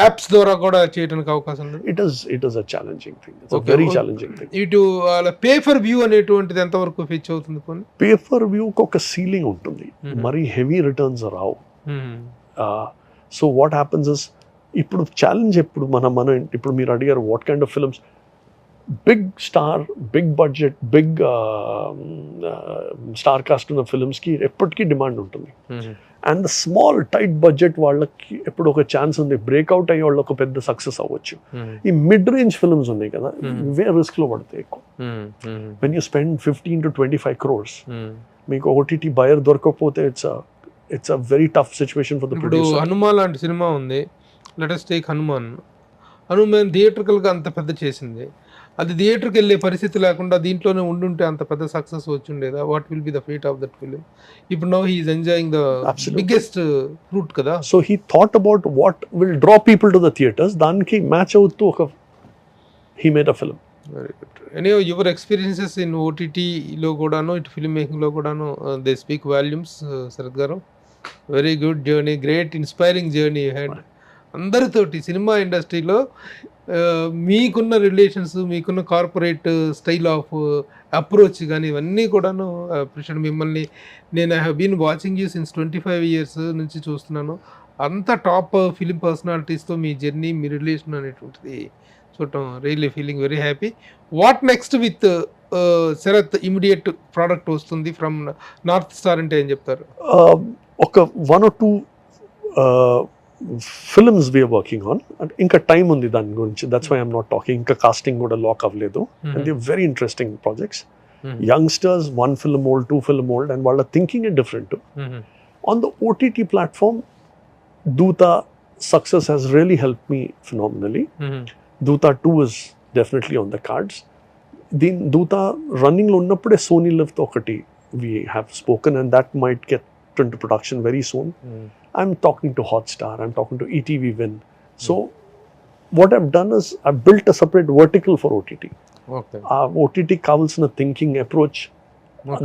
apps ద్వారా కూడా చేయడానికి అవకాశం ఉంది. It is a challenging thing. It's a very challenging thing. ఇటు pay for view అనేటువంటిది ఎంతవరకు ఫీచ్ అవుతుంది పోనీ? పే ఫర్ వ్యూకి ఒక సీలింగ్ ఉంటుంది, మరి హెవీ రిటర్న్స్ రావు. సో వాట్ హ్యాపన్స్ ఇస్, ఇప్పుడు ఛాలెంజ్ ఎప్పుడు మన ఇప్పుడు మీరు అడిగారు what kind of films, big star, big budget, big star cast ఉన్న ఫిల్మ్స్కి ఎప్పటికీ డిమాండ్ ఉంటుంది. And the small tight budget వాళ్ళకి ఎప్పుడు ఒక ఛాన్స్ ఉంది, బ్రేక్అవుట్ అయ్యే వాళ్ళు ఒక పెద్ద సక్సెస్ అవ్వచ్చు. ఈ మిడ్ రేంజ్ ఫిల్మ్స్ ఉన్నాయి కదా, ఇవే రిస్క్లో పడతాయి ఎక్కువ. When you spend 15 to 25 crores, మీకు ఓటీటీ బయర్ దొరకకపోతే it's a very tough situation for the producer. Hanuman లాంటి సినిమా ఉంది, లెట్ us టేక్ హనుమాన్ థియేటర్కల్గా అంత పెద్ద చేసింది, అది థియేటర్కి వెళ్ళే పరిస్థితి లేకుండా దీంట్లోనే ఉండుంటే అంత పెద్ద సక్సెస్ వచ్చిండేదా? What will be the fate of that film? ఇప్పుడు now he is enjoying the biggest fruit కదా. So he thought about what will draw people to the theatres, దానికి మ్యాచ్ అవుతూ he made a film. Very good. Any your experiences in ఓటీటీలో కూడాను, ఇటు film మేకింగ్లో కూడాను, they speak volumes. Sharath garu, very good journey, great inspiring journey you had. అందరితోటి సినిమా ఇండస్ట్రీలో మీకున్న రిలేషన్స్, మీకున్న కార్పొరేట్ స్టైల్ ఆఫ్ అప్రోచ్ కానీ ఇవన్నీ కూడాను అప్రిషియేట్. మిమ్మల్ని నేను I have been watching you since 25 years నుంచి చూస్తున్నాను. అంత టాప్ ఫిలిం పర్సనాలిటీస్తో మీ జర్నీ, మీ రిలేషన్ అనేటువంటిది చూడటం really feeling very happy. What next with Sarath? Immediate product వస్తుంది ఫ్రమ్ నార్త్ స్టార్ అంటే ఏం చెప్తారు? ఒక 1 or 2 films we're working on. అంటే ఇంకా టైం ఉంది దాని గురించి, that's why I'm not talking. ఇంకా కాస్టింగ్ కూడా లాక్ అవ్వలేదు. And they very interesting projects. Youngsters, 1 film old, 2 film old, and వాళ్ళ thinking a different. On the OTT platform, Dhootha success has really help me phenomenally. Dhootha 2 is definitely on the cards. Dhootha రన్నింగ్లో ఉన్నప్పుడే Sony లివ్తో ఒకటి we have spoken, and that might get into production very soon. I'm talking to Hotstar, I'm talking to ETV Win. So what I've done is I've built a separate vertical for OTT. Okay. OTT కావాల్సిన thinking approach,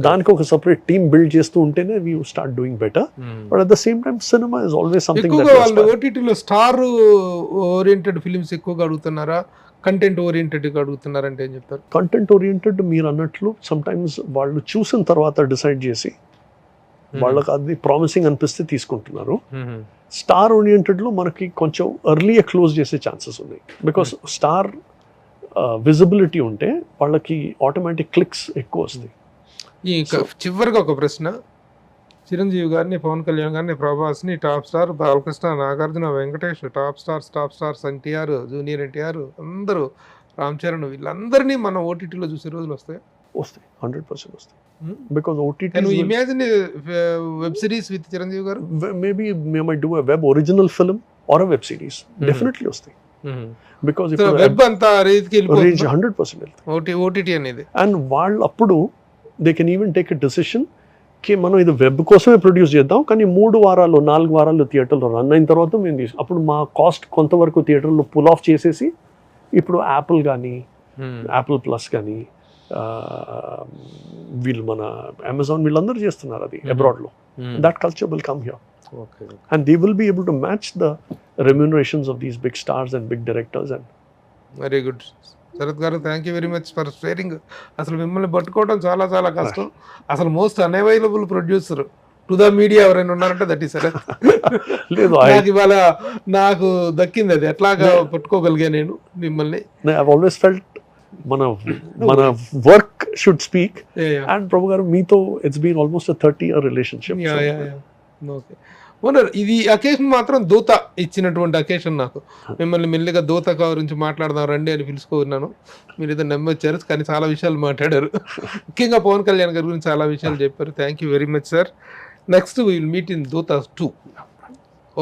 దానికి ఒక separate team build చేస్తూ ఉంటేనే we start doing better. But at the same time, cinema is always something that ఎక్కువగా వాళ్ళు ఓటీటీలో star oriented films ఎక్కువగా అడుగుతున్నారా, కంటెంట్ ఓరియంటెడ్గా అడుగుతున్నారంటే ఏం చెప్తారు? కంటెంట్ ఓరియంటెడ్ మీరు అన్నట్లు సమ్టైమ్స్ వాళ్ళు చూసిన తర్వాత డిసైడ్ చేసి వాళ్ళకి అది ప్రామిసింగ్ అనిపిస్తే తీసుకుంటున్నారు. స్టార్ ఓరియంటెడ్లో మనకి కొంచెం ఎర్లీగా క్లోజ్ చేసే ఛాన్సెస్ ఉన్నాయి. బికాస్ స్టార్ విజిబిలిటీ ఉంటే వాళ్ళకి ఆటోమేటిక్ క్లిక్స్ ఎక్కువ వస్తాయి. ఈ చివరిగా ఒక ప్రశ్న, చిరంజీవి గారిని, పవన్ కళ్యాణ్ గారిని, ప్రభాస్ని, top star Balakrishna, Nagarjuna, Venkatesh, top stars NTR, junior NTR, అందరూ, రామ్ చరణ్, వీళ్ళందరినీ మనం ఓటీటీలో చూసే రోజులు వస్తాయి? 100% వస్తాయి. Because OTT. Can you imagine a web series with Chiranjeevi garu? Maybe we might do a web original film or a web series. Definitely వస్తాయి. Because if web anta range ki వెళ్ళిపోతుంది 100% వెళ్తాయి OTT అనేది. And వాళ్ళు అప్పుడు they can even take a decision కి మనం ఇది web కోసమే ప్రొడ్యూస్ చేద్దాం, కానీ 3 వారాలు 4 వారాలు థియేటర్లో రన్ అయిన తర్వాత మేము అప్పుడు మా కాస్ట్ కొంతవరకు థియేటర్లో పుల్ ఆఫ్ చేసేసి, ఇప్పుడు యాపిల్ కానీ, యాపిల్ ప్లస్ కానీ, వీళ్ళు మన అమెజాన్ వీళ్ళందరూ చేస్తున్నారు అది అబ్రాడ్లో. That culture will come here, and they will be able to match the remunerations of these big stars and big directors. And very good Sharath garu, thank you very much for sharing. అసలు మిమ్మల్ని పట్టుకోవడం చాలా చాలా కష్టం. అసలు most unavailable producer to the media ఎవరైనా ఉన్నారంటే that is Sarath. లేదు, నాకు ఇవాళ నాకు దక్కింది అది. ఎట్లాగా పట్టుకోగలిగా నేను మిమ్మల్ని? ఐ హావ్ ఆల్వేస్ ఫెల్ట్ మన work should speak. And Prabhu garu, మీతో it's been almost 30-year relationship. Okay honour, ఇది అకేషన్ మాత్రం దూత ఇచ్చినటువంటి అకేషన్. నాకు మిమ్మల్ని మెల్లిగా దూత గురించి మాట్లాడదాం రండి అని పిలుచుకున్నాను. మీరు ఏదో నమ్మొచ్చారు, కానీ చాలా విషయాలు మాట్లాడారు. ముఖ్యంగా పవన్ కళ్యాణ్ గారి గురించి చాలా విషయాలు చెప్పారు. Thank you very much sir. Next we will meet in దూత 2.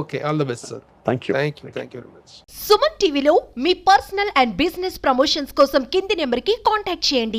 Okay, all the best sir. Thank you. Thank you very much. Suman టీవీలో మీ పర్సనల్ అండ్ బిజినెస్ ప్రమోషన్స్ కోసం కింది నెంబర్కి కాంటాక్ట్ చేయండి.